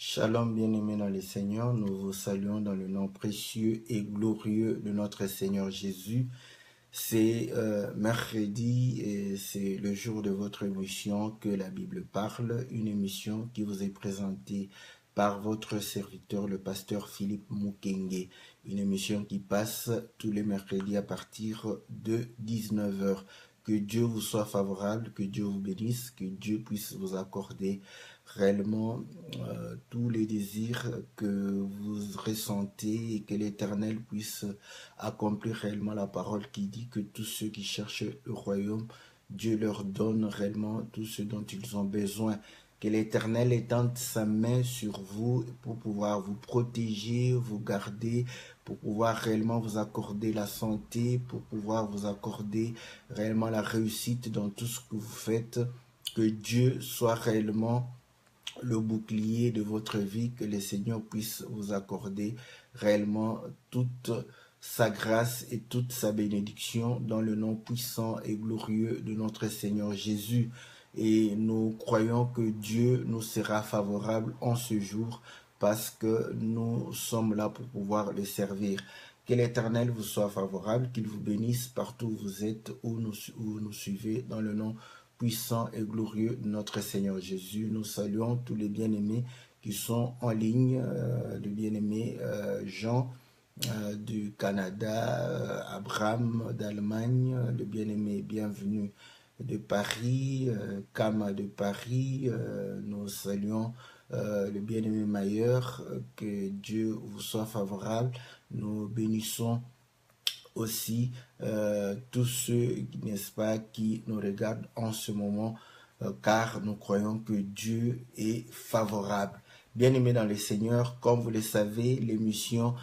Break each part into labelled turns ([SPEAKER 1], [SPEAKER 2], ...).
[SPEAKER 1] Shalom bien-aimés dans le Seigneur, nous vous saluons dans le nom précieux et glorieux de notre Seigneur Jésus. C'est mercredi et c'est le jour de votre émission que la Bible parle, une émission qui vous est présentée par votre serviteur, le pasteur Philippe Mukenge. Une émission qui passe tous les mercredis à partir de 19 heures. Que Dieu vous soit favorable, que Dieu vous bénisse, que Dieu puisse vous accorder réellement tous les désirs que vous ressentez et que l'Éternel puisse accomplir réellement la parole qui dit que tous ceux qui cherchent le royaume, Dieu leur donne réellement tout ce dont ils ont besoin. Que l'Éternel étende sa main sur vous pour pouvoir vous protéger, vous garder, pour pouvoir réellement vous accorder la santé, pour pouvoir vous accorder réellement la réussite dans tout ce que vous faites. Que Dieu soit réellement le bouclier de votre vie, que le Seigneur puisse vous accorder réellement toute sa grâce et toute sa bénédiction dans le nom puissant et glorieux de notre Seigneur Jésus. Et nous croyons que Dieu nous sera favorable en ce jour parce que nous sommes là pour pouvoir le servir. Que l'Éternel vous soit favorable, qu'il vous bénisse partout où vous êtes, où nous suivez dans le nom puissant et glorieux de notre Seigneur Jésus. Nous saluons tous les bien-aimés qui sont en ligne, le bien-aimé Jean du Canada, Abraham d'Allemagne, le bien-aimé bienvenu de Paris, Kama de Paris, nous saluons le bien-aimé Mailleur, que Dieu vous soit favorable. Nous bénissons aussi tous ceux, n'est-ce pas, qui nous regardent en ce moment, car nous croyons que Dieu est favorable. Bien-aimés dans le Seigneur, comme vous le savez, l'émission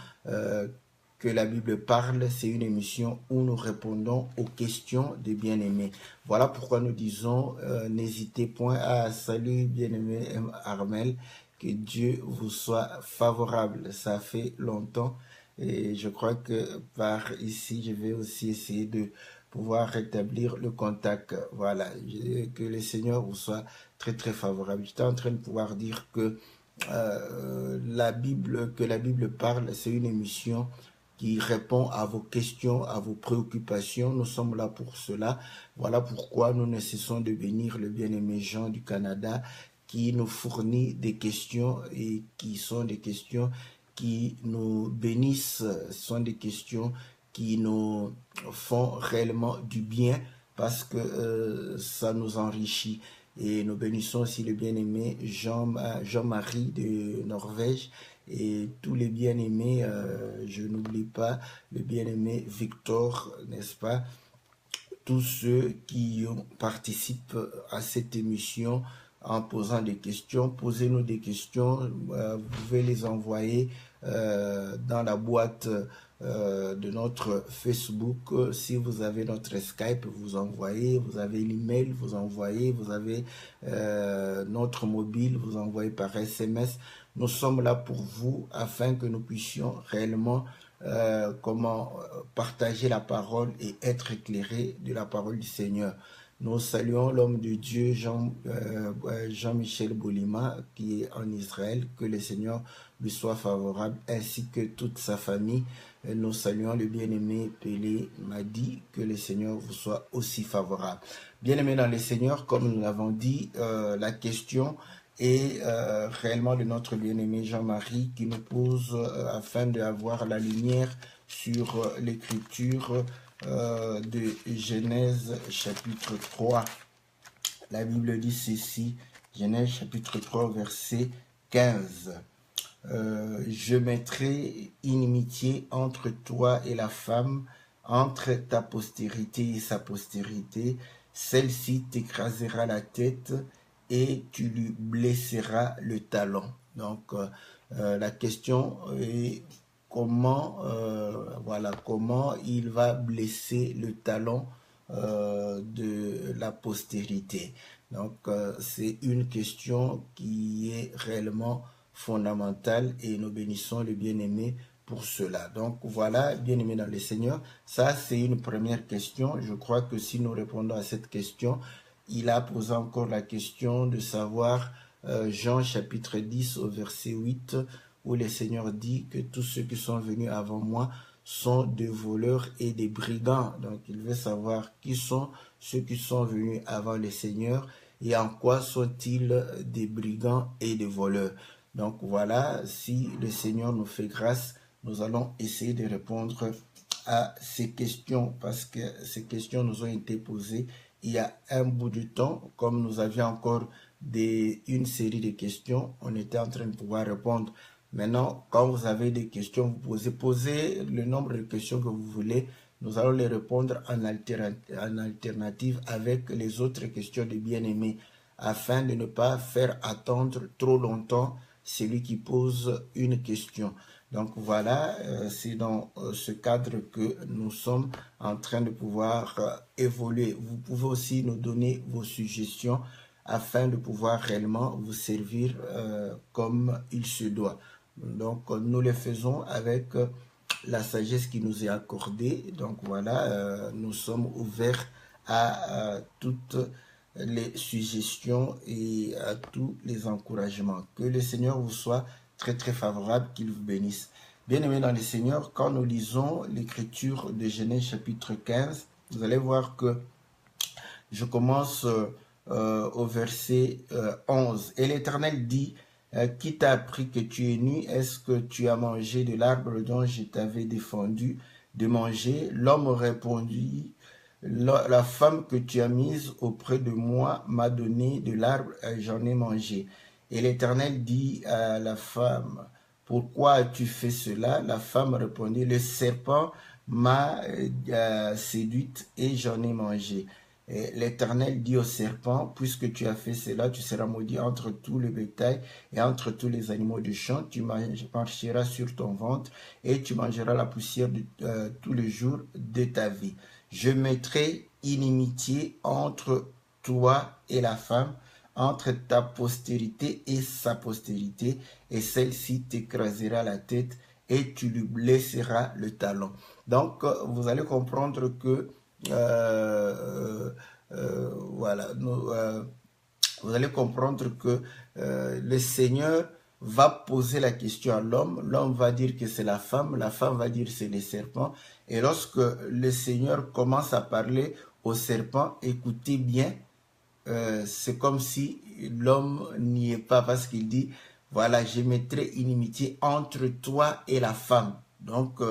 [SPEAKER 1] que la Bible parle, c'est une émission où nous répondons aux questions des bien-aimés. Voilà pourquoi nous disons, n'hésitez point à saluer bien-aimé Armel, que Dieu vous soit favorable. Ça fait longtemps. Et je crois que par ici, je vais aussi essayer de pouvoir rétablir le contact. Voilà, que le Seigneur vous soit très très favorable. J'étais en train de pouvoir dire que la Bible parle, c'est une émission qui répond à vos questions, à vos préoccupations. Nous sommes là pour cela. Voilà pourquoi nous ne cessons de bénir le bien-aimé Jean du Canada qui nous fournit des questions et qui sont des questions qui nous bénissent, sont des questions qui nous font réellement du bien parce que ça nous enrichit. Et nous bénissons aussi le bien-aimé Jean-Marie de Norvège et tous les bien-aimés, je n'oublie pas le bien-aimé Victor, n'est-ce pas? Tous ceux qui participent à cette émission en posant des questions. Posez-nous des questions, vous pouvez les envoyer dans la boîte de notre Facebook. Si vous avez notre Skype, vous envoyez, vous avez l'email, vous envoyez, vous avez notre mobile, vous envoyez par SMS. Nous sommes là pour vous afin que nous puissions réellement comment partager la parole et être éclairé de la parole du Seigneur. Nous saluons l'homme de Dieu Jean-Michel Bolima qui est en Israël, que le Seigneur lui soit favorable, ainsi que toute sa famille. Nous saluons le bien-aimé Pelé Madi, que le Seigneur vous soit aussi favorable. Bien-aimé dans le Seigneur, comme nous l'avons dit, la question est réellement de notre bien-aimé Jean-Marie qui nous pose afin d'avoir la lumière sur l'écriture de Genèse chapitre 3. La Bible dit ceci, Genèse chapitre 3 verset 15. Je mettrai inimitié entre toi et la femme, entre ta postérité et sa postérité. Celle-ci t'écrasera la tête et tu lui blesseras le talon. Donc, la question est comment il va blesser le talon de la postérité. Donc, c'est une question qui est réellement fondamentale et nous bénissons le bien-aimé pour cela. Donc voilà, bien-aimé dans le Seigneur, ça c'est une première question. Je crois que si nous répondons à cette question, il a posé encore la question de savoir Jean chapitre 10 au verset 8, où le Seigneur dit que tous ceux qui sont venus avant moi sont des voleurs et des brigands. Donc il veut savoir qui sont ceux qui sont venus avant le Seigneur et en quoi sont-ils des brigands et des voleurs. Donc voilà, si le Seigneur nous fait grâce, nous allons essayer de répondre à ces questions parce que ces questions nous ont été posées il y a un bout de temps. Comme nous avions encore une série de questions, on était en train de pouvoir répondre. Maintenant, quand vous avez des questions, vous posez le nombre de questions que vous voulez. Nous allons les répondre en alternative avec les autres questions de bien-aimés afin de ne pas faire attendre trop longtemps celui qui pose une question. Donc voilà, c'est dans ce cadre que nous sommes en train de pouvoir évoluer. Vous pouvez aussi nous donner vos suggestions afin de pouvoir réellement vous servir comme il se doit. Donc nous le faisons avec la sagesse qui nous est accordée. Donc voilà, nous sommes ouverts à toutes les suggestions et à tous les encouragements. Que le Seigneur vous soit très très favorable, qu'il vous bénisse. Bien-aimés dans le Seigneur, quand nous lisons l'écriture de Genèse chapitre 15, vous allez voir que je commence au verset 11. Et l'Éternel dit, qui t'a appris que tu es nu? Est-ce que tu as mangé de l'arbre dont je t'avais défendu de manger? L'homme répondit, la femme que tu as mise auprès de moi m'a donné de l'arbre et j'en ai mangé. Et l'Éternel dit à la femme, pourquoi as-tu fait cela? La femme répondit, le serpent m'a séduite et j'en ai mangé. L'Éternel dit au serpent, puisque tu as fait cela, tu seras maudit entre tout le bétail et entre tous les animaux du champ. Tu marcheras sur ton ventre et tu mangeras la poussière tous les jours de ta vie. Je mettrai inimitié entre toi et la femme, entre ta postérité et sa postérité, et celle-ci t'écrasera la tête et tu lui blesseras le talon. Donc, vous allez comprendre que voilà, vous allez comprendre que le Seigneur va poser la question à l'homme, l'homme va dire que c'est la femme va dire que c'est le serpent, et lorsque le Seigneur commence à parler au serpent, écoutez bien, c'est comme si l'homme n'y est pas, parce qu'il dit, voilà, je mettrai inimitié entre toi et la femme. Donc,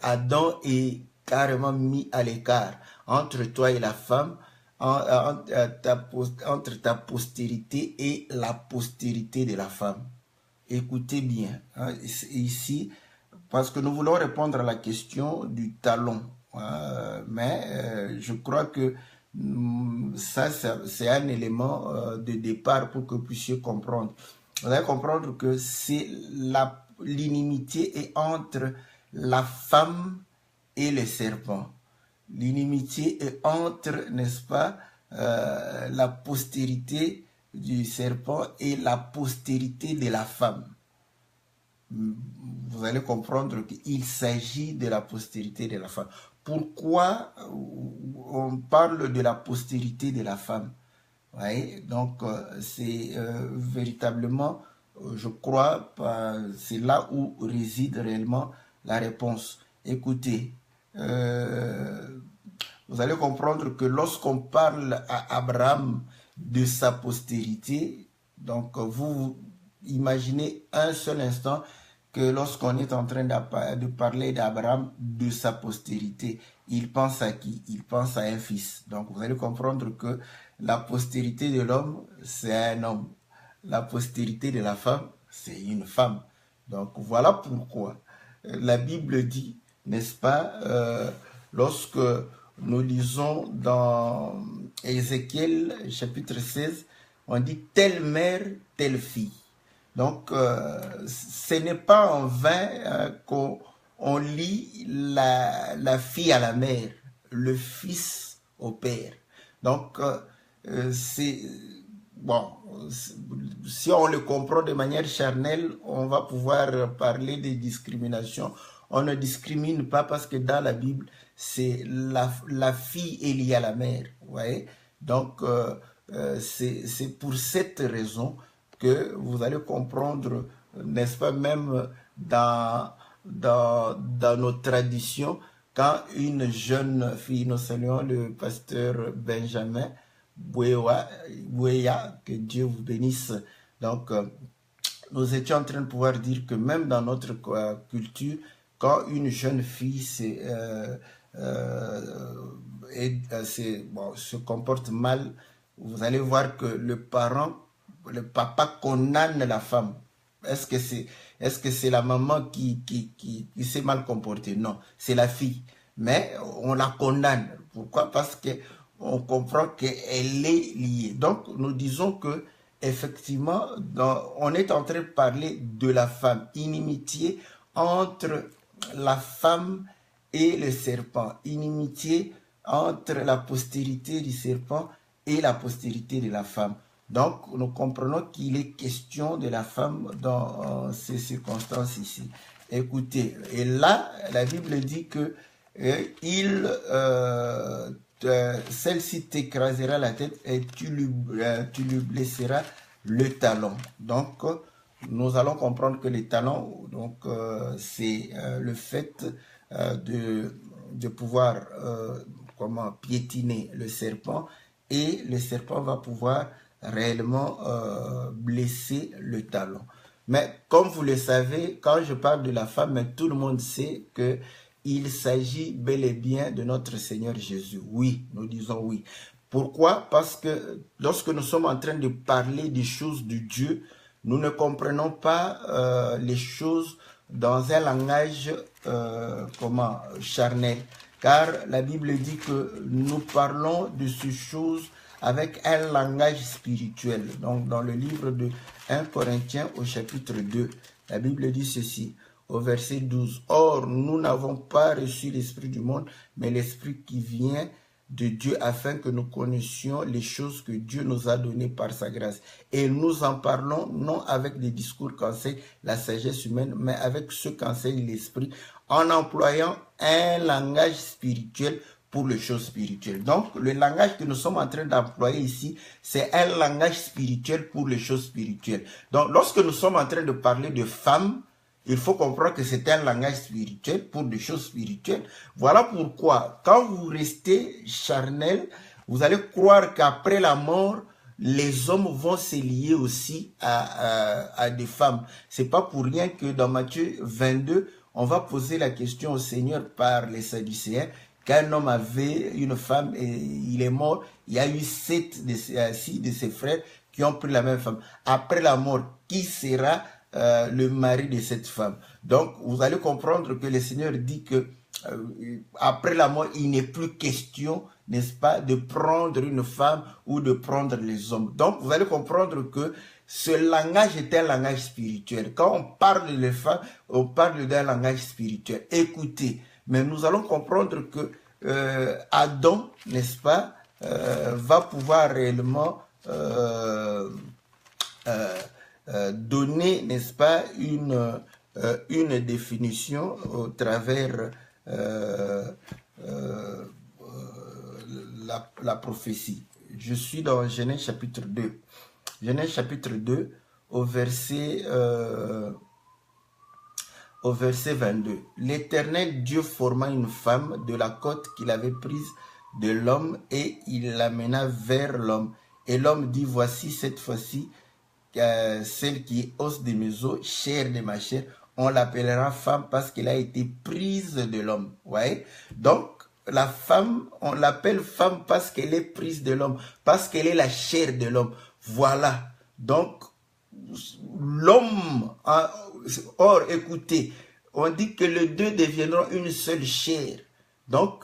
[SPEAKER 1] Adam est carrément mis à l'écart entre toi et la femme, entre ta postérité et la postérité de la femme. Écoutez bien, hein, ici, parce que nous voulons répondre à la question du talon, mais je crois que ça, c'est un élément de départ pour que vous puissiez comprendre. Vous allez comprendre que c'est l'inimitié est entre la femme et le serpent. L'inimitié est entre, n'est-ce pas, la postérité du serpent et la postérité de la femme. Vous allez comprendre qu'il s'agit de la postérité de la femme. Pourquoi on parle de la postérité de la femme? Ouais, donc c'est véritablement, je crois, c'est là où réside réellement la réponse. Écoutez, vous allez comprendre que lorsqu'on parle à Abraham de sa postérité, donc vous imaginez un seul instant que lorsqu'on est en train de parler d'Abraham, de sa postérité, il pense à qui? Il pense à un fils. Donc vous allez comprendre que la postérité de l'homme, c'est un homme. La postérité de la femme, c'est une femme. Donc voilà pourquoi la Bible dit, n'est-ce pas, lorsque nous lisons dans Ézéchiel chapitre 16, on dit telle mère, telle fille. Donc, ce n'est pas en vain qu'on lit la fille à la mère, le fils au père. Donc, c'est bon, si on le comprend de manière charnelle, on va pouvoir parler de discrimination. On ne discrimine pas parce que dans la Bible, c'est la fille est liée à la mère. Vous voyez? Donc, c'est pour cette raison que vous allez comprendre, n'est-ce pas, même dans nos traditions, quand une jeune fille, nous saluons le pasteur Benjamin Bouéa, que Dieu vous bénisse. Donc, nous étions en train de pouvoir dire que même dans notre culture, quand une jeune fille se comporte mal, vous allez voir que le papa condamne la femme. Est-ce que c'est la maman qui s'est mal comportée? Non, c'est la fille. Mais on la condamne. Pourquoi? Parce qu'on comprend qu'elle est liée. Donc, nous disons que effectivement, on est en train de parler de la femme. Inimitié entre la femme et le serpent. Inimitié entre la postérité du serpent et la postérité de la femme. Donc, nous comprenons qu'il est question de la femme dans ces circonstances ici. Écoutez, et là, la Bible dit que celle-ci t'écrasera la tête et tu lui blesseras le talon. Donc, nous allons comprendre que le talon, c'est le fait de pouvoir piétiner le serpent, et le serpent va pouvoir réellement blesser le talon. Mais comme vous le savez, quand je parle de la femme, tout le monde sait que il s'agit bel et bien de notre Seigneur Jésus. Oui, nous disons oui. Pourquoi? Parce que lorsque nous sommes en train de parler des choses de Dieu, nous ne comprenons pas les choses dans un langage charnel. Car la Bible dit que nous parlons de ces choses avec un langage spirituel. Donc dans le livre de 1 Corinthiens au chapitre 2, la Bible dit ceci, au verset 12. Or, nous n'avons pas reçu l'esprit du monde, mais l'esprit qui vient de Dieu, afin que nous connaissions les choses que Dieu nous a données par sa grâce. Et nous en parlons non avec des discours qu'enseigne la sagesse humaine, mais avec ce qu'enseigne l'esprit, en employant un langage spirituel pour les choses spirituelles. Donc, le langage que nous sommes en train d'employer ici, c'est un langage spirituel pour les choses spirituelles. Donc, lorsque nous sommes en train de parler de femmes, il faut comprendre que c'est un langage spirituel pour des choses spirituelles. Voilà pourquoi, quand vous restez charnel, vous allez croire qu'après la mort, les hommes vont se lier aussi à des femmes. C'est pas pour rien que dans Matthieu 22, on va poser la question au Seigneur par les Sadducéens, qu'un homme avait une femme et il est mort. Il y a eu 6 de ses frères qui ont pris la même femme. Après la mort, qui sera le mari de cette femme? Donc, vous allez comprendre que le Seigneur dit que après la mort, il n'est plus question, n'est-ce pas, de prendre une femme ou de prendre les hommes. Donc, vous allez comprendre que ce langage est un langage spirituel. Quand on parle de femmes, on parle d'un langage spirituel. Écoutez, mais nous allons comprendre que Adam, n'est-ce pas, va pouvoir réellement donner, n'est-ce pas, une définition au travers la prophétie. Je suis dans Genèse chapitre 2. Genèse chapitre 2 au verset 22. L'Éternel Dieu forma une femme de la côte qu'il avait prise de l'homme et il l'amena vers l'homme. Et l'homme dit, voici cette fois-ci celle qui est os de mes os, chair de ma chair, on l'appellera femme parce qu'elle a été prise de l'homme. Ouais? Donc, la femme, on l'appelle femme parce qu'elle est prise de l'homme, parce qu'elle est la chair de l'homme. Voilà. Donc, l'homme, or, écoutez, on dit que les deux deviendront une seule chair. Donc,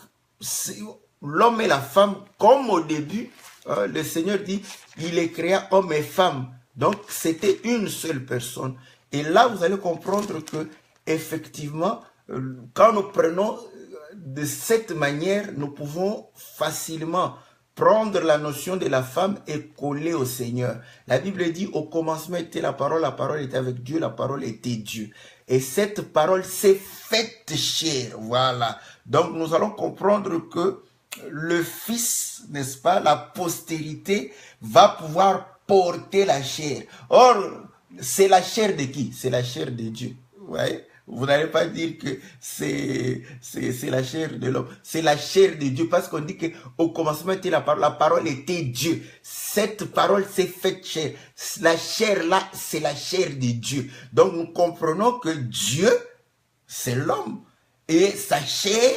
[SPEAKER 1] l'homme et la femme, comme au début, le Seigneur dit, il les créa homme et femme. Donc, c'était une seule personne. Et là, vous allez comprendre que, effectivement, quand nous prenons de cette manière, nous pouvons facilement prendre la notion de la femme et coller au Seigneur. La Bible dit, au commencement était la parole était avec Dieu, la parole était Dieu. Et cette parole s'est faite chair. Voilà. Donc, nous allons comprendre que le Fils, n'est-ce pas, la postérité, va pouvoir porter la chair. Or, c'est la chair de qui? C'est la chair de Dieu. Ouais. Vous n'allez pas dire que c'est la chair de l'homme. C'est la chair de Dieu parce qu'on dit qu'au commencement était la parole était Dieu. Cette parole s'est faite chair. La chair là, c'est la chair de Dieu. Donc nous comprenons que Dieu, c'est l'homme. Et sa chair,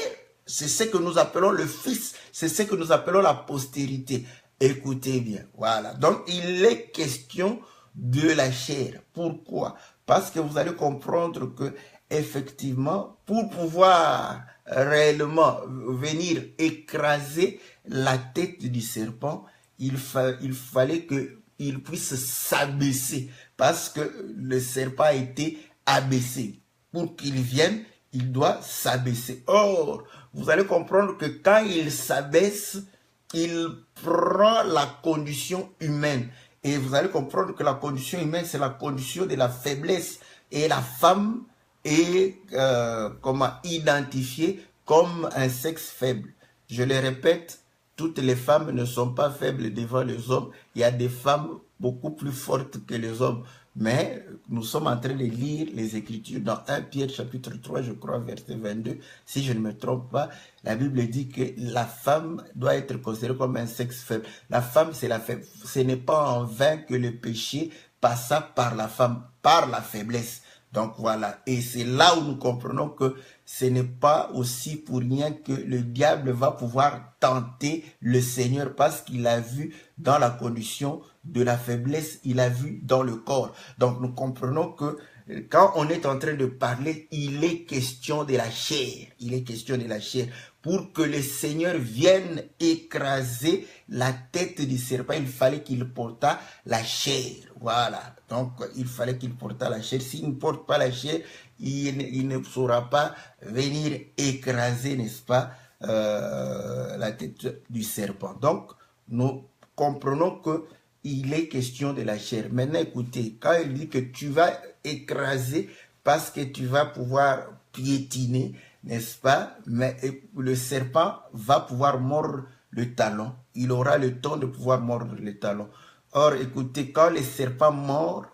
[SPEAKER 1] c'est ce que nous appelons le Fils. C'est ce que nous appelons la postérité. Écoutez bien, voilà. Donc il est question de la chair. Pourquoi? Parce que vous allez comprendre que effectivement, pour pouvoir réellement venir écraser la tête du serpent, il fallait qu'il puisse s'abaisser, parce que le serpent a été abaissé. Pour qu'il vienne, il doit s'abaisser. Or, vous allez comprendre que quand il s'abaisse, il prend la condition humaine. Et vous allez comprendre que la condition humaine, c'est la condition de la faiblesse. Et la femme est identifiée comme un sexe faible. Je le répète, toutes les femmes ne sont pas faibles devant les hommes. Il y a des femmes beaucoup plus fortes que les hommes. Mais nous sommes en train de lire les Écritures dans 1 Pierre chapitre 3, je crois, verset 22. Si je ne me trompe pas, la Bible dit que la femme doit être considérée comme un sexe faible. La femme, c'est la faible. Ce n'est pas en vain que le péché passa par la femme, par la faiblesse. Donc voilà, et c'est là où nous comprenons que ce n'est pas aussi pour rien que le diable va pouvoir tenter le Seigneur, parce qu'il a vu dans la condition de la faiblesse, il a vu dans le corps. Donc nous comprenons que quand on est en train de parler, il est question de la chair. Il est question de la chair. Pour que le Seigneur vienne écraser la tête du serpent, il fallait qu'il portât la chair. Voilà. Donc, il fallait qu'il portât la chair. S'il ne porte pas la chair, il ne saura pas venir écraser, n'est-ce pas, la tête du serpent. Donc, nous comprenons que il est question de la chair. Maintenant, écoutez, quand il dit que tu vas écraser parce que tu vas pouvoir piétiner, n'est-ce pas? Mais le serpent va pouvoir mordre le talon. Il aura le temps de pouvoir mordre le talon. Or, écoutez, quand les serpents mordent,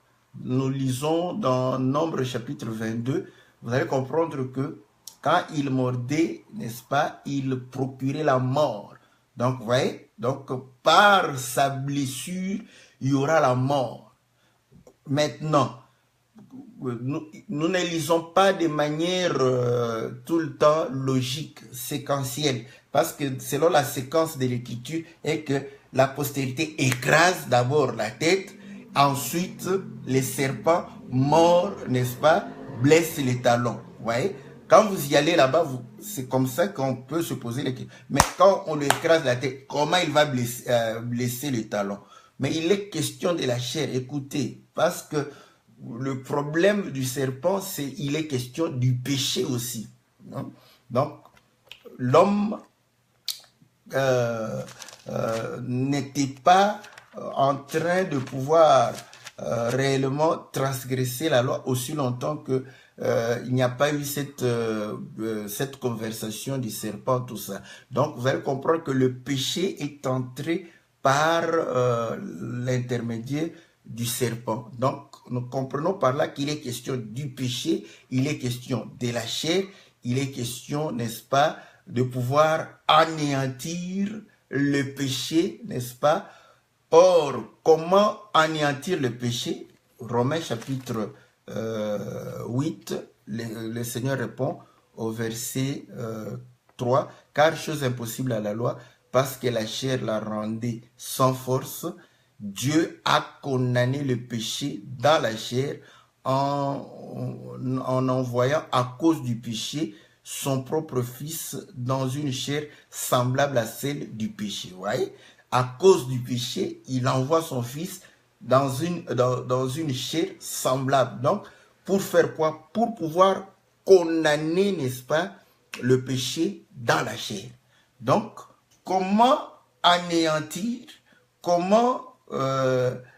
[SPEAKER 1] nous lisons dans Nombre chapitre 22, vous allez comprendre que quand il mordait, n'est-ce pas, il procurait la mort. Donc, vous voyez, donc par sa blessure, il y aura la mort. Maintenant, nous ne lisons pas de manière tout le temps logique, séquentielle, parce que selon la séquence de l'écriture est que la postérité écrase d'abord la tête, ensuite les serpents mordent, n'est-ce pas, blessent les talons. Vous voyez, quand vous y allez là-bas, c'est comme ça qu'on peut se poser les questions. Mais quand on lui écrase la tête, comment il va blesser les talons? Mais il est question de la chair, écoutez, parce que le problème du serpent, c'est il est question du péché aussi. Non? Donc, l'homme n'était pas en train de pouvoir réellement transgresser la loi aussi longtemps que il n'y a pas eu cette conversation du serpent, tout ça. Donc, vous allez comprendre que le péché est entré par l'intermédiaire du serpent. Donc, nous comprenons par là qu'il est question du péché, il est question de la chair, il est question, n'est-ce pas, de pouvoir anéantir le péché, n'est-ce pas? Or, comment anéantir le péché? Romains chapitre 8, le Seigneur répond au verset 3, « Car chose impossible à la loi, parce que la chair la rendait sans force, Dieu a condamné le péché dans la chair en envoyant à cause du péché son propre fils dans une chair semblable à celle du péché. » Vous voyez? À cause du péché, il envoie son fils dans une chair semblable. Donc, pour faire quoi? Pour pouvoir condamner, n'est-ce pas, le péché dans la chair. Donc, comment anéantir, comment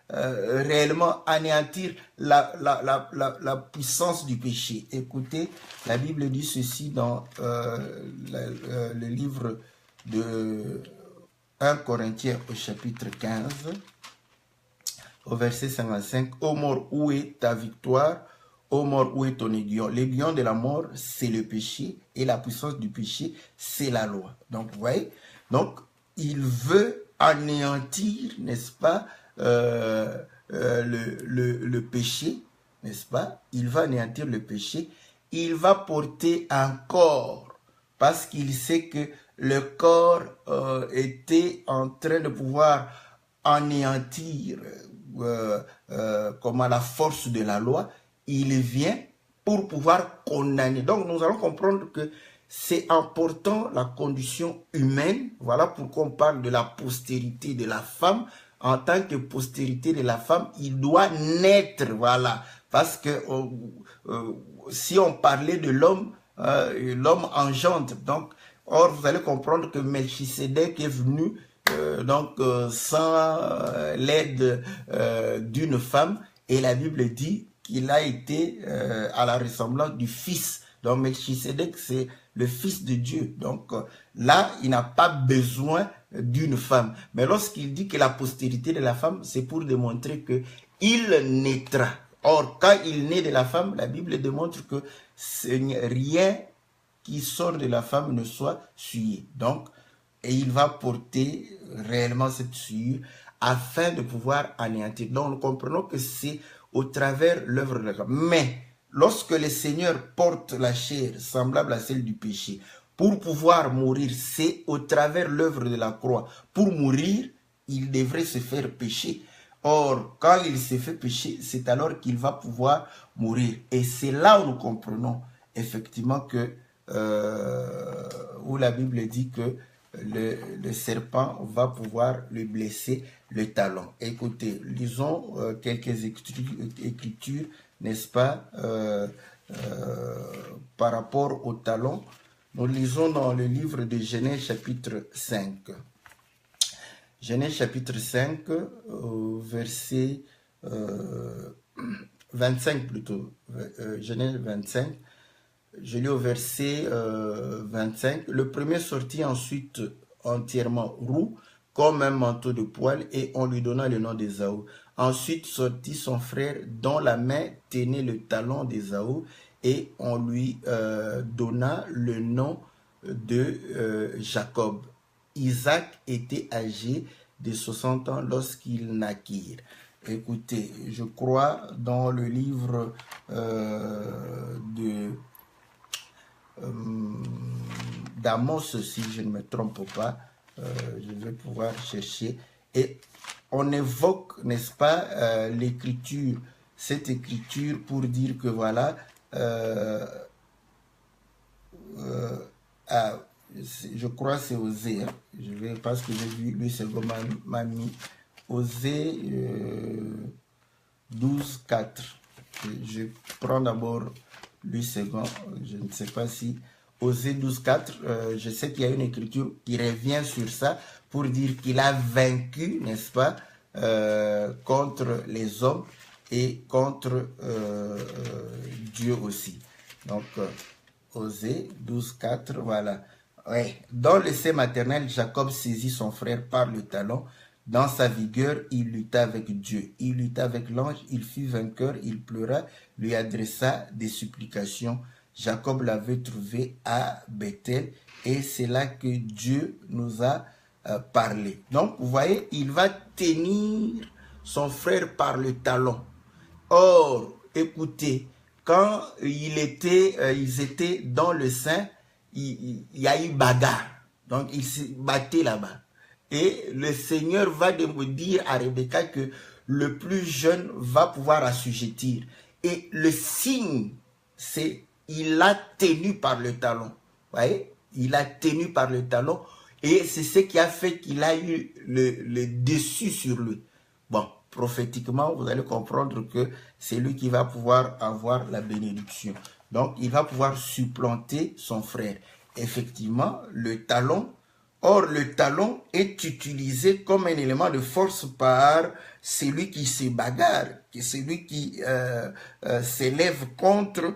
[SPEAKER 1] réellement anéantir la puissance du péché? Écoutez, la Bible dit ceci dans le livre de 1 Corinthiens au chapitre 15. au verset 55, « Ô mort, où est ta victoire? Ô mort, où est ton aiguillon? » L'aiguillon de la mort, c'est le péché, et la puissance du péché, c'est la loi. Donc, vous voyez, donc, il veut anéantir, n'est-ce pas, le péché, n'est-ce pas? Il va anéantir le péché. Il va porter un corps, parce qu'il sait que le corps était en train de pouvoir anéantir comment la force de la loi. Il vient pour pouvoir condamner. Donc nous allons comprendre que c'est important la condition humaine. Voilà pourquoi on parle de la postérité de la femme. En tant que postérité de la femme, il doit naître, voilà. Parce que si on parlait de l'homme, l'homme engendre. Donc, or, vous allez comprendre que Melchisédek est venu sans l'aide d'une femme, et la Bible dit qu'il a été à la ressemblance du Fils. Donc Melchisédek, c'est le Fils de Dieu. Donc là, il n'a pas besoin d'une femme. Mais lorsqu'il dit que la postérité de la femme, c'est pour démontrer que il naîtra. Or, quand il naît de la femme, la Bible démontre que rien qui sort de la femme ne soit souillé. Donc, et il va porter réellement cette souillure afin de pouvoir anéantir. Donc, nous comprenons que c'est au travers l'œuvre de la croix. Mais, lorsque le Seigneur porte la chair semblable à celle du péché, pour pouvoir mourir, c'est au travers l'œuvre de la croix. Pour mourir, il devrait se faire pécher. Or, quand il se fait pécher, c'est alors qu'il va pouvoir mourir. Et c'est là où nous comprenons effectivement que, où la Bible dit que le serpent va pouvoir lui blesser le talon. Écoutez, lisons quelques écritures, n'est-ce pas, par rapport au talon. Nous lisons dans le livre de Genèse chapitre 5. Genèse chapitre 5, verset 25 plutôt. Genèse 25. Je lis au verset 25. Le premier sortit ensuite entièrement roux, comme un manteau de poil, et on lui donna le nom d'Ésaü. Ensuite sortit son frère, dont la main tenait le talon d'Ésaü, et on lui donna le nom de Jacob. Isaac était âgé de 60 ans lorsqu'il naquit. Écoutez, je crois dans le livre d'Amos, si je ne me trompe pas, je vais pouvoir chercher, et on évoque, n'est-ce pas, l'écriture, cette écriture pour dire que voilà, je crois que c'est Osée, hein. Je vais, parce que j'ai vu, lui c'est m'a mis Osée 12, 4. Je prends d'abord lui second, je ne sais pas si Osée 12, 4, je sais qu'il y a une écriture qui revient sur ça pour dire qu'il a vaincu, n'est-ce pas, contre les hommes et contre Dieu aussi. Donc, Osée 12, 4, voilà. Ouais. Dans le sein maternel, Jacob saisit son frère par le talon. Dans sa vigueur, il lutta avec Dieu. Il lutta avec l'ange, il fut vainqueur, il pleura, lui adressa des supplications. Jacob l'avait trouvé à Bethel, et c'est là que Dieu nous a parlé. Donc, vous voyez, il va tenir son frère par le talon. Or, écoutez, quand ils étaient dans le sein, il y a eu bagarre. Donc, ils se battaient là-bas. Et le Seigneur va dire à Rebecca que le plus jeune va pouvoir assujettir. Et le signe, c'est il l'a tenu par le talon. Vous voyez? Il l'a tenu par le talon. Et c'est ce qui a fait qu'il a eu le dessus sur lui. Bon, prophétiquement, vous allez comprendre que c'est lui qui va pouvoir avoir la bénédiction. Donc, il va pouvoir supplanter son frère. Effectivement, le talon. Or, le talon est utilisé comme un élément de force par celui qui se bagarre, celui qui s'élève contre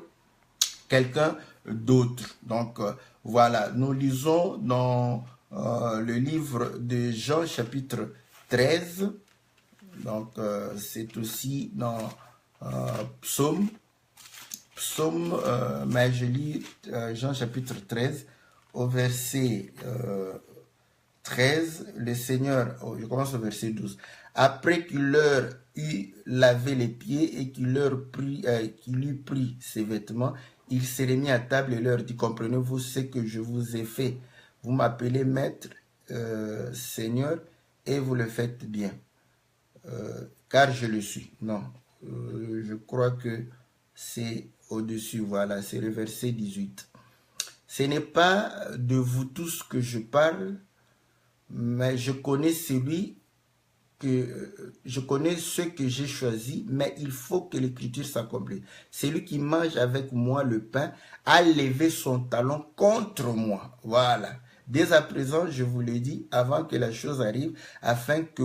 [SPEAKER 1] quelqu'un d'autre. Donc, voilà, nous lisons dans le livre de Jean chapitre 13, Donc, c'est aussi dans Psaume, mais je lis Jean chapitre 13, au verset 13, le Seigneur, je commence au verset 12. Après qu'il leur eut lavé les pieds et qu'il eut pris ses vêtements, il s'est remis à table et leur dit, comprenez-vous ce que je vous ai fait? Vous m'appelez maître, Seigneur, et vous le faites bien, car je le suis. Non, je crois que c'est au-dessus, voilà, c'est le verset 18. Ce n'est pas de vous tous que je parle, mais je connais je connais ceux que j'ai choisis, mais il faut que l'écriture s'accomplisse. Celui qui mange avec moi le pain a levé son talon contre moi. Voilà. Dès à présent, je vous le dis, avant que la chose arrive, afin que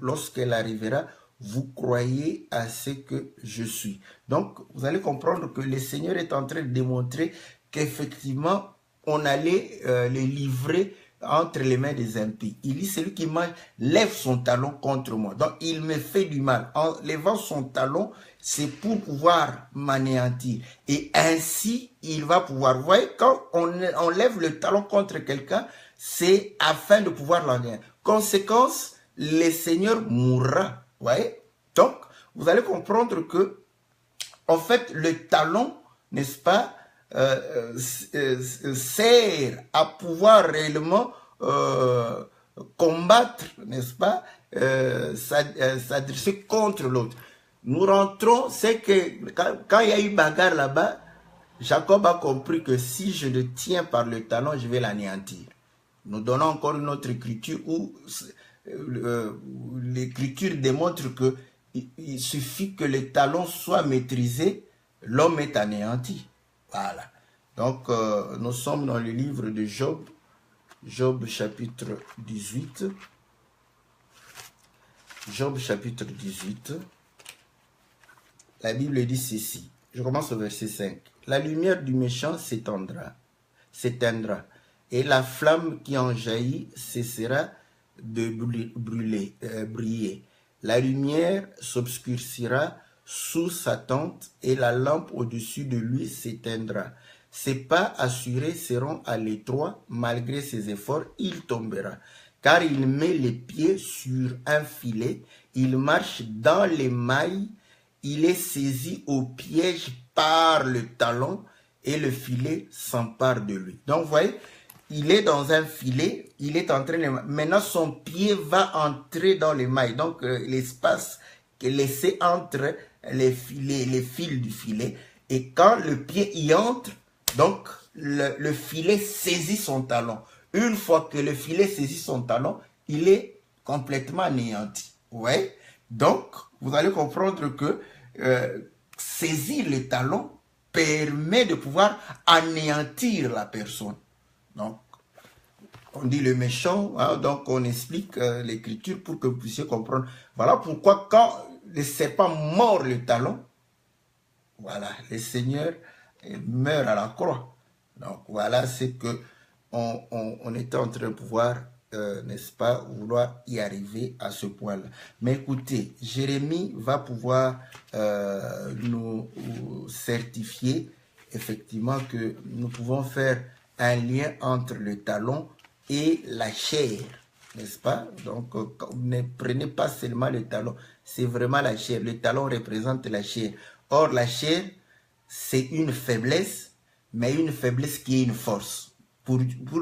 [SPEAKER 1] lorsqu'elle arrivera, vous croyez à ce que je suis. Donc, vous allez comprendre que le Seigneur est en train de démontrer qu'effectivement, on allait les livrer entre les mains des impies. Il dit, celui qui mange lève son talon contre moi. Donc, il me fait du mal. En levant son talon, c'est pour pouvoir m'anéantir. Et ainsi, il va pouvoir. Vous voyez, quand on lève le talon contre quelqu'un, c'est afin de pouvoir l'anéantir. Conséquence, le Seigneur mourra. Vous voyez? Donc, vous allez comprendre que, en fait, le talon, n'est-ce pas, sert à pouvoir réellement combattre, n'est-ce pas, s'adresser contre l'autre. Nous rentrons, c'est que quand il y a eu bagarre là-bas, Jacob a compris que si je le tiens par le talon, je vais l'anéantir. Nous donnons encore une autre écriture où l'écriture démontre que il suffit que le talon soit maîtrisé, l'homme est anéanti. Voilà. Donc, nous sommes dans le livre de Job, Job chapitre 18. Job chapitre 18. La Bible dit ceci. Je commence au verset 5. La lumière du méchant s'éteindra, et la flamme qui en jaillit cessera de briller. La lumière s'obscurcira sous sa tente et la lampe au-dessus de lui s'éteindra. Ses pas assurés seront à l'étroit, malgré ses efforts, il tombera. Car il met les pieds sur un filet, il marche dans les mailles, il est saisi au piège par le talon et le filet s'empare de lui. Donc, vous voyez, il est dans un filet, il est en train de... Maintenant, son pied va entrer dans les mailles. Donc, l'espace qui est laissé entre les fils du filet. Et quand le pied y entre, donc, le filet saisit son talon. Une fois que le filet saisit son talon, il est complètement anéanti. Ouais. Donc, vous allez comprendre que saisir le talon permet de pouvoir anéantir la personne. Donc, on dit le méchant, hein, donc on explique l'écriture pour que vous puissiez comprendre. Voilà pourquoi quand le serpent mord le talon, voilà, le Seigneur meurt à la croix. Donc voilà ce que on était en train de pouvoir, n'est-ce pas, vouloir y arriver à ce point-là. Mais écoutez, Jérémie va pouvoir nous certifier effectivement que nous pouvons faire un lien entre le talon et la chair, n'est-ce pas? Donc, ne prenez pas seulement le talon, c'est vraiment la chair. Le talon représente la chair. Or, la chair, c'est une faiblesse, mais une faiblesse qui est une force,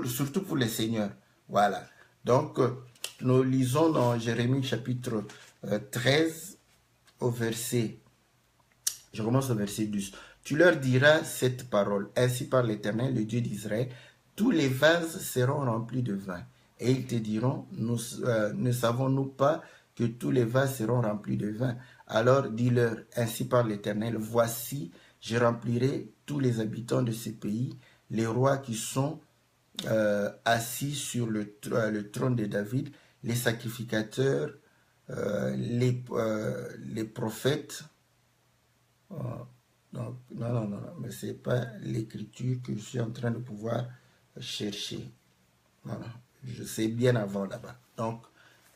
[SPEAKER 1] surtout pour les seigneurs. Voilà. Donc, nous lisons dans Jérémie chapitre 13, au verset, je commence au verset 12. Tu leur diras cette parole, ainsi par l'Éternel, le Dieu d'Israël, tous les vases seront remplis de vin. Et ils te diront, ne savons-nous pas que tous les vases seront remplis de vin? Alors dis-leur, ainsi par l'Éternel, voici, je remplirai tous les habitants de ce pays, les rois qui sont assis sur le trône de David, les sacrificateurs, les prophètes. Donc, non, mais ce n'est pas l'écriture que je suis en train de pouvoir chercher. Non, je sais bien avant là-bas. Donc,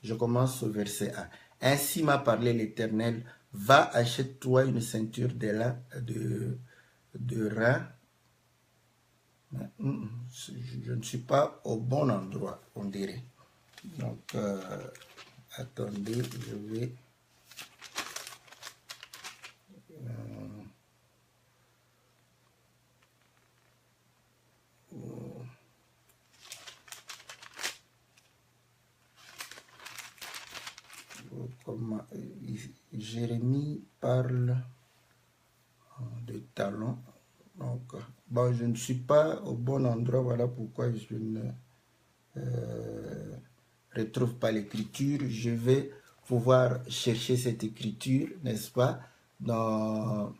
[SPEAKER 1] Je commence au verset 1. Ainsi m'a parlé l'Éternel, va, achète-toi une ceinture de reins. Je ne suis pas au bon endroit, on dirait. Donc, attendez, je vais... Comment, Jérémie parle de talons. Donc, bon, je ne suis pas au bon endroit, voilà pourquoi je ne retrouve pas l'écriture. Je vais pouvoir chercher cette écriture, n'est-ce pas, en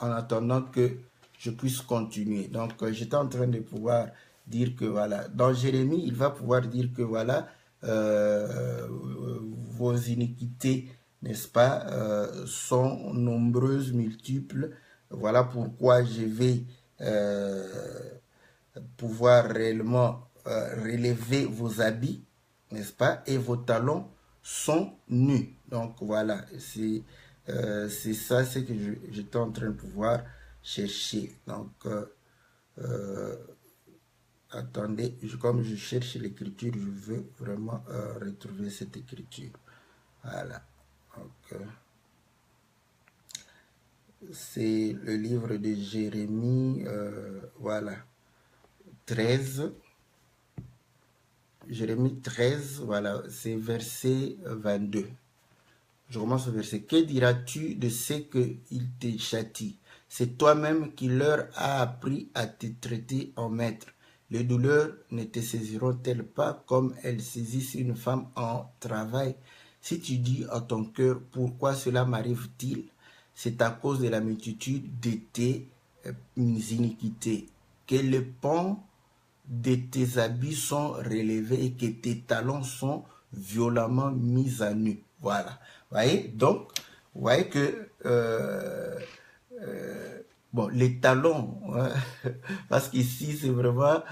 [SPEAKER 1] attendant que je puisse continuer. Donc, j'étais en train de pouvoir dire que voilà, dans Jérémie, il va pouvoir dire que voilà, vos iniquités, n'est-ce pas, sont nombreuses, multiples. Voilà pourquoi je vais pouvoir réellement relever vos habits, n'est-ce pas, et vos talons sont nus. Donc voilà, c'est ça, c'est que j'étais en train de pouvoir chercher. Donc, attendez, comme je cherche l'écriture, je veux vraiment retrouver cette écriture. Voilà. Donc, c'est le livre de Jérémie, voilà, 13. Jérémie 13, voilà, c'est verset 22. Je commence au verset. Que diras-tu de ce qu'il te châtie? C'est toi-même qui leur as appris à te traiter en maître. Les douleurs ne te saisiront-elles pas comme elles saisissent une femme en travail? Si tu dis à ton cœur, pourquoi cela m'arrive-t-il? C'est à cause de la multitude de tes iniquités. Que les pans de tes habits sont relevés et que tes talons sont violemment mis à nu. Voilà. Vous voyez? Donc, vous voyez que bon, les talons, hein, parce qu'ici, c'est vraiment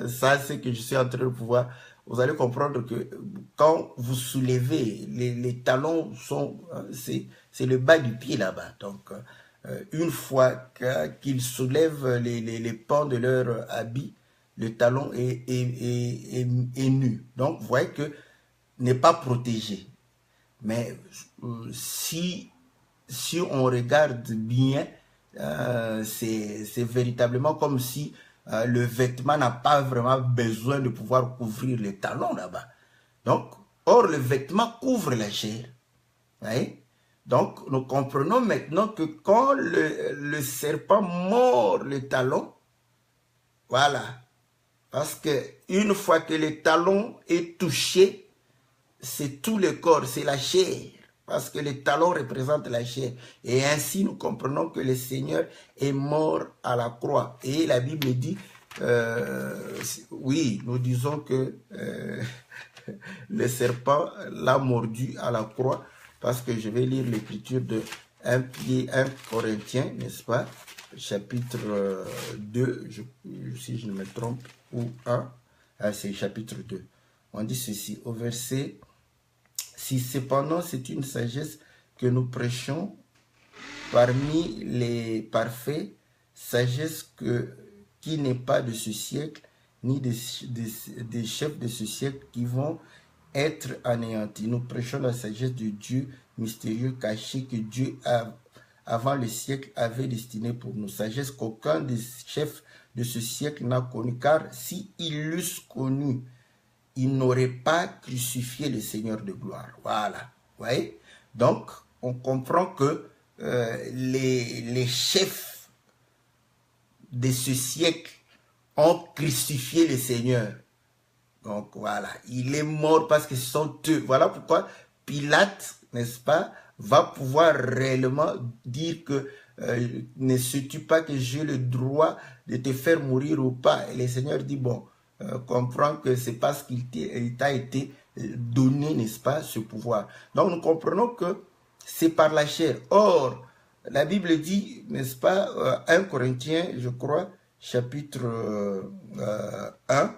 [SPEAKER 1] ça, c'est que je suis en train de pouvoir... Vous allez comprendre que quand vous soulevez, les talons sont... c'est le bas du pied là-bas. Donc, une fois qu'ils soulèvent les pans de leur habit, le talon est nu. Donc, vous voyez que n'est pas protégé. Mais si on regarde bien, c'est véritablement comme si le vêtement n'a pas vraiment besoin de pouvoir couvrir les talons là-bas. Donc, or, le vêtement couvre la chair. Voyez? Donc, nous comprenons maintenant que quand le serpent mord le talon, voilà, parce que une fois que le talon est touché, c'est tout le corps, c'est la chair. Parce que le talon représente la chair. Et ainsi, nous comprenons que le Seigneur est mort à la croix. Et la Bible dit, oui, nous disons que le serpent l'a mordu à la croix. Parce que je vais lire l'écriture de 1 Corinthiens, n'est-ce pas? Chapitre 2, si je ne me trompe, ou 1, c'est chapitre 2. On dit ceci, au verset 6. Cependant, c'est une sagesse que nous prêchons parmi les parfaits, sagesse qui n'est pas de ce siècle, ni des chefs de ce siècle qui vont être anéantis. Nous prêchons la sagesse de Dieu mystérieux, caché, que Dieu avant le siècle avait destiné pour nous. Sagesse qu'aucun des chefs de ce siècle n'a connue, car si ils l'eussent connu, ils n'auraient pas crucifié le Seigneur de gloire. Voilà. Vous voyez? Donc, on comprend que les chefs de ce siècle ont crucifié le Seigneur. Donc, voilà. Il est mort parce que ce sont eux. Voilà pourquoi Pilate, n'est-ce pas, va pouvoir réellement dire que ne sais-tu pas que j'ai le droit de te faire mourir ou pas? Et le Seigneur dit, bon, comprends que c'est parce qu'il t'a été donné, n'est-ce pas, ce pouvoir. Donc nous comprenons que c'est par la chair. Or, la Bible dit, n'est-ce pas, 1 Corinthiens, je crois, chapitre 1,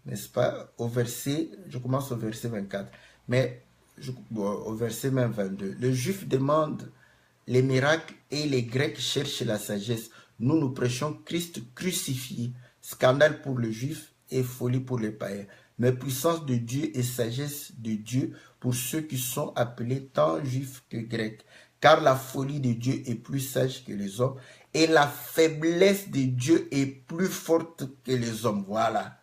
[SPEAKER 1] n'est-ce pas, au verset, je commence au verset 24, mais au verset même 22. Le juif demande les miracles et les Grecs cherchent la sagesse. Nous, nous prêchons Christ crucifié, scandale pour le juif et folie pour les païens, mais puissance de Dieu et sagesse de Dieu pour ceux qui sont appelés tant juifs que grecs. Car la folie de Dieu est plus sage que les hommes et la faiblesse de Dieu est plus forte que les hommes. Voilà.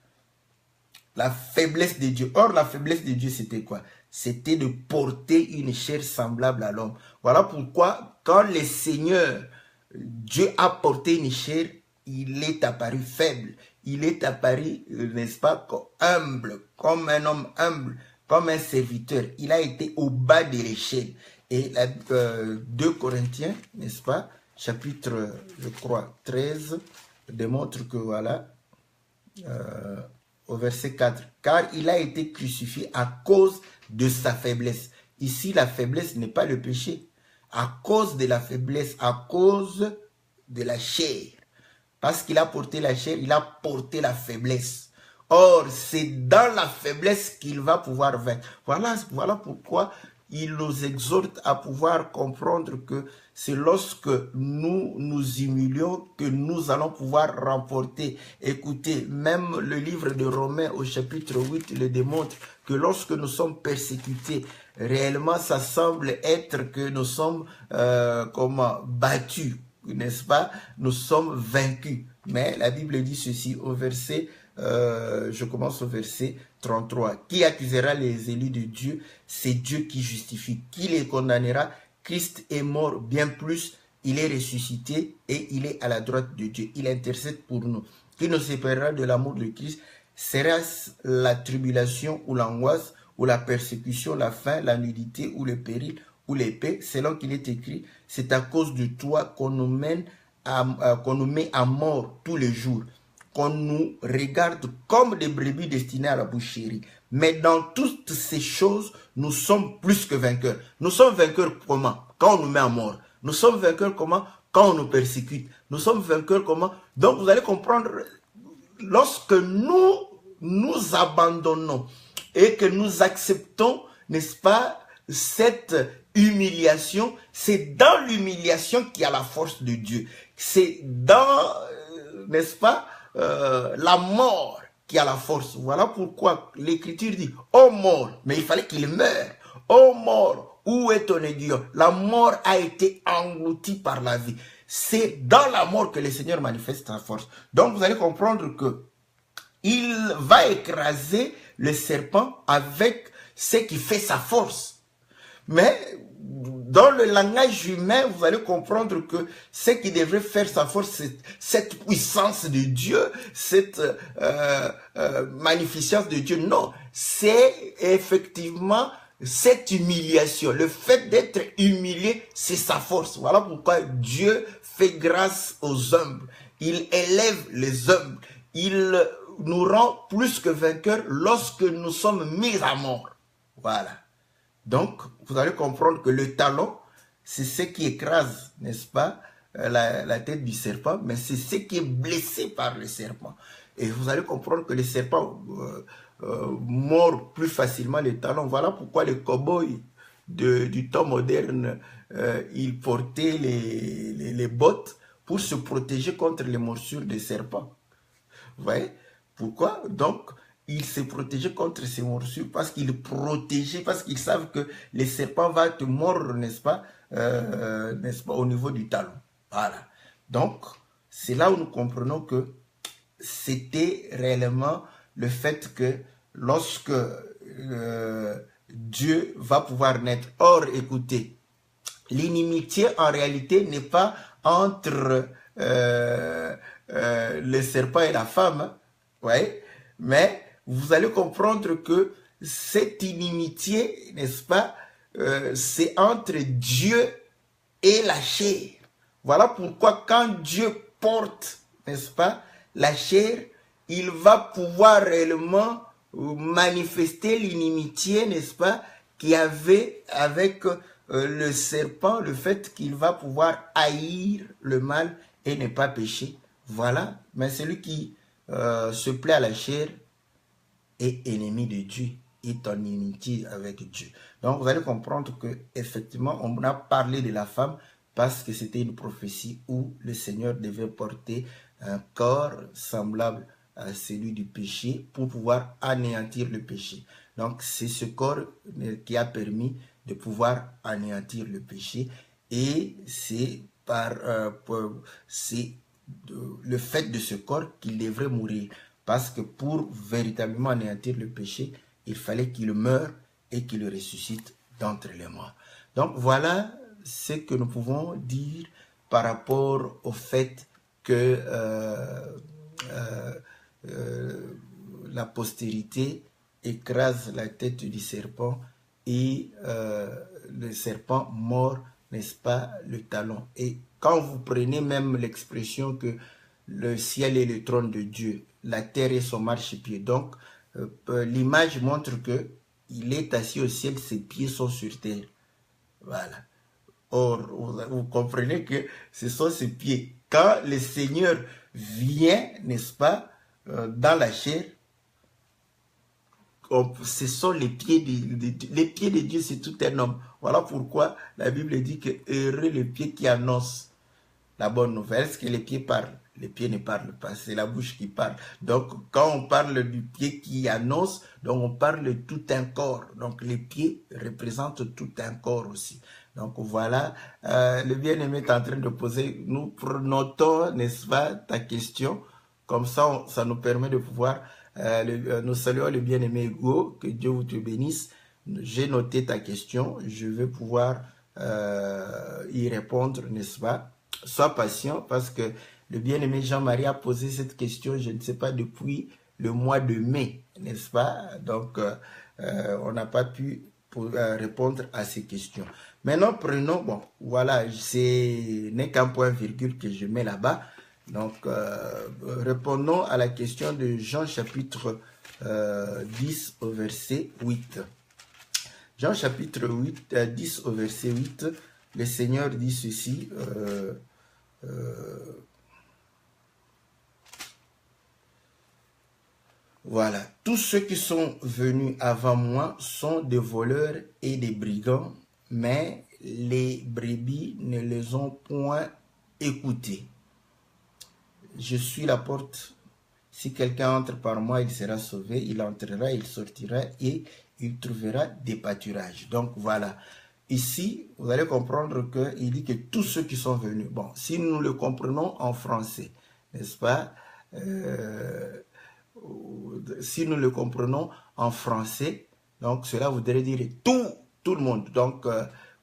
[SPEAKER 1] La faiblesse de Dieu. Or, la faiblesse de Dieu, c'était quoi? C'était de porter une chair semblable à l'homme. Voilà pourquoi, quand le Seigneur, Dieu a porté une chair, il est apparu faible. Il est apparu, n'est-ce pas, humble, comme un homme humble, comme un serviteur. Il a été au bas de l'échelle. Et 2 Corinthiens, n'est-ce pas, chapitre, je crois, 13, démontre que, voilà, au verset 4, car il a été crucifié à cause de sa faiblesse. Ici, la faiblesse n'est pas le péché. À cause de la faiblesse, à cause de la chair. Parce qu'il a porté la chair, il a porté la faiblesse. Or, c'est dans la faiblesse qu'il va pouvoir vaincre. Voilà pourquoi il nous exhorte à pouvoir comprendre que c'est lorsque nous nous humilions que nous allons pouvoir remporter. Écoutez, même le livre de Romains au chapitre 8 le démontre que lorsque nous sommes persécutés, réellement ça semble être que nous sommes battus, n'est-ce pas? Nous sommes vaincus. Mais la Bible dit ceci au verset, je commence au verset 33. Qui accusera les élus de Dieu? C'est Dieu qui justifie. Qui les condamnera? Christ est mort, bien plus, il est ressuscité et il est à la droite de Dieu. Il intercède pour nous. Qui nous séparera de l'amour de Christ? Sera-ce la tribulation ou l'angoisse ou la persécution, la faim, la nudité ou le péril ou l'épée? Selon qu'il est écrit, c'est à cause de toi qu'on nous met à mort tous les jours, qu'on nous regarde comme des brebis destinées à la boucherie. Mais dans toutes ces choses, nous sommes plus que vainqueurs. Nous sommes vainqueurs comment? Quand on nous met à mort. Nous sommes vainqueurs comment? Quand on nous persécute. Nous sommes vainqueurs comment? Donc vous allez comprendre, lorsque nous abandonnons et que nous acceptons, n'est-ce pas, cette humiliation, c'est dans l'humiliation qu'il y a la force de Dieu. C'est dans, n'est-ce pas, la mort qui a la force. Voilà pourquoi l'Écriture dit, ô mort, mais il fallait qu'il meure. Ô mort, où est ton aiguillon? La mort a été engloutie par la vie. C'est dans la mort que le Seigneur manifeste sa force. Donc vous allez comprendre que il va écraser le serpent avec ce qui fait sa force. Mais dans le langage humain, vous allez comprendre que ce qui devrait faire sa force, c'est cette puissance de Dieu, cette magnificence de Dieu. Non, c'est effectivement cette humiliation. Le fait d'être humilié, c'est sa force. Voilà pourquoi Dieu fait grâce aux humbles. Il élève les humbles. Il nous rend plus que vainqueurs lorsque nous sommes mis à mort. Voilà. Donc, vous allez comprendre que le talon, c'est ce qui écrase, n'est-ce pas, la tête du serpent, mais c'est ce qui est blessé par le serpent. Et vous allez comprendre que le serpent mord plus facilement les talons. Voilà pourquoi les cow-boys du temps moderne, ils portaient les bottes pour se protéger contre les morsures des serpents. Vous voyez? Pourquoi? Donc, ils se protégeaient contre ces morsures parce qu'ils protégeaient, parce qu'ils savent que les serpents vont te mordre, n'est-ce pas, au niveau du talon. Voilà. Donc, c'est là où nous comprenons que c'était réellement le fait que lorsque Dieu va pouvoir naître. Or, écoutez, l'inimitié en réalité n'est pas entre le serpent et la femme, hein, ouais, mais vous allez comprendre que cette inimitié, n'est-ce pas, c'est entre Dieu et la chair. Voilà pourquoi quand Dieu porte, n'est-ce pas, la chair, il va pouvoir réellement manifester l'inimitié, n'est-ce pas, qu'il y avait avec le serpent, le fait qu'il va pouvoir haïr le mal et ne pas pécher. Voilà, mais celui qui se plaît à la chair est ennemi de Dieu, est en inimitié avec Dieu. Donc vous allez comprendre que effectivement on a parlé de la femme parce que c'était une prophétie où le Seigneur devait porter un corps semblable à celui du péché pour pouvoir anéantir le péché. Donc c'est ce corps qui a permis de pouvoir anéantir le péché, et c'est le fait de ce corps qu'il devrait mourir, parce que pour véritablement anéantir le péché, il fallait qu'il meure et qu'il ressuscite d'entre les morts. Donc voilà ce que nous pouvons dire par rapport au fait que la postérité écrase la tête du serpent, et le serpent mord, n'est-ce pas, le talon. Et quand vous prenez même l'expression que le ciel est le trône de Dieu, la terre est son marchepied, donc l'image montre que il est assis au ciel, ses pieds sont sur terre. Voilà. Or, vous comprenez que ce sont ses pieds. Quand le Seigneur vient, n'est-ce pas, dans la chair, ce sont les pieds de Dieu, c'est tout un homme. Voilà pourquoi la Bible dit que heureux les pieds qui annoncent la bonne nouvelle. Est-ce que les pieds parlent? Les pieds ne parlent pas, c'est la bouche qui parle. Donc, quand on parle du pied qui annonce, donc on parle de tout un corps. Donc, les pieds représentent tout un corps aussi. Donc, voilà, le bien-aimé est en train de poser, nous notons, n'est-ce pas, ta question. Comme ça, ça nous permet de pouvoir, nous saluons le bien-aimé Hugo, que Dieu vous te bénisse. J'ai noté ta question, je vais pouvoir y répondre, n'est-ce pas? Sois patient, parce que le bien-aimé Jean-Marie a posé cette question, je ne sais pas, depuis le mois de mai, n'est-ce pas? Donc, on n'a pas pu répondre à ces questions. Maintenant, prenons, bon, voilà, ce n'est qu'un point virgule que je mets là-bas. Donc, répondons à la question de Jean chapitre 10 au verset 8. Jean chapitre 10 au verset 8, le Seigneur dit ceci, voilà, tous ceux qui sont venus avant moi sont des voleurs et des brigands, mais les brebis ne les ont point écoutés. Je suis la porte. Si quelqu'un entre par moi, il sera sauvé, il entrera, il sortira et il trouvera des pâturages. Donc voilà. Ici, vous allez comprendre qu'il dit que tous ceux qui sont venus, bon, si nous le comprenons en français, n'est-ce pas, si nous le comprenons en français, donc cela voudrait dire tout le monde. Donc,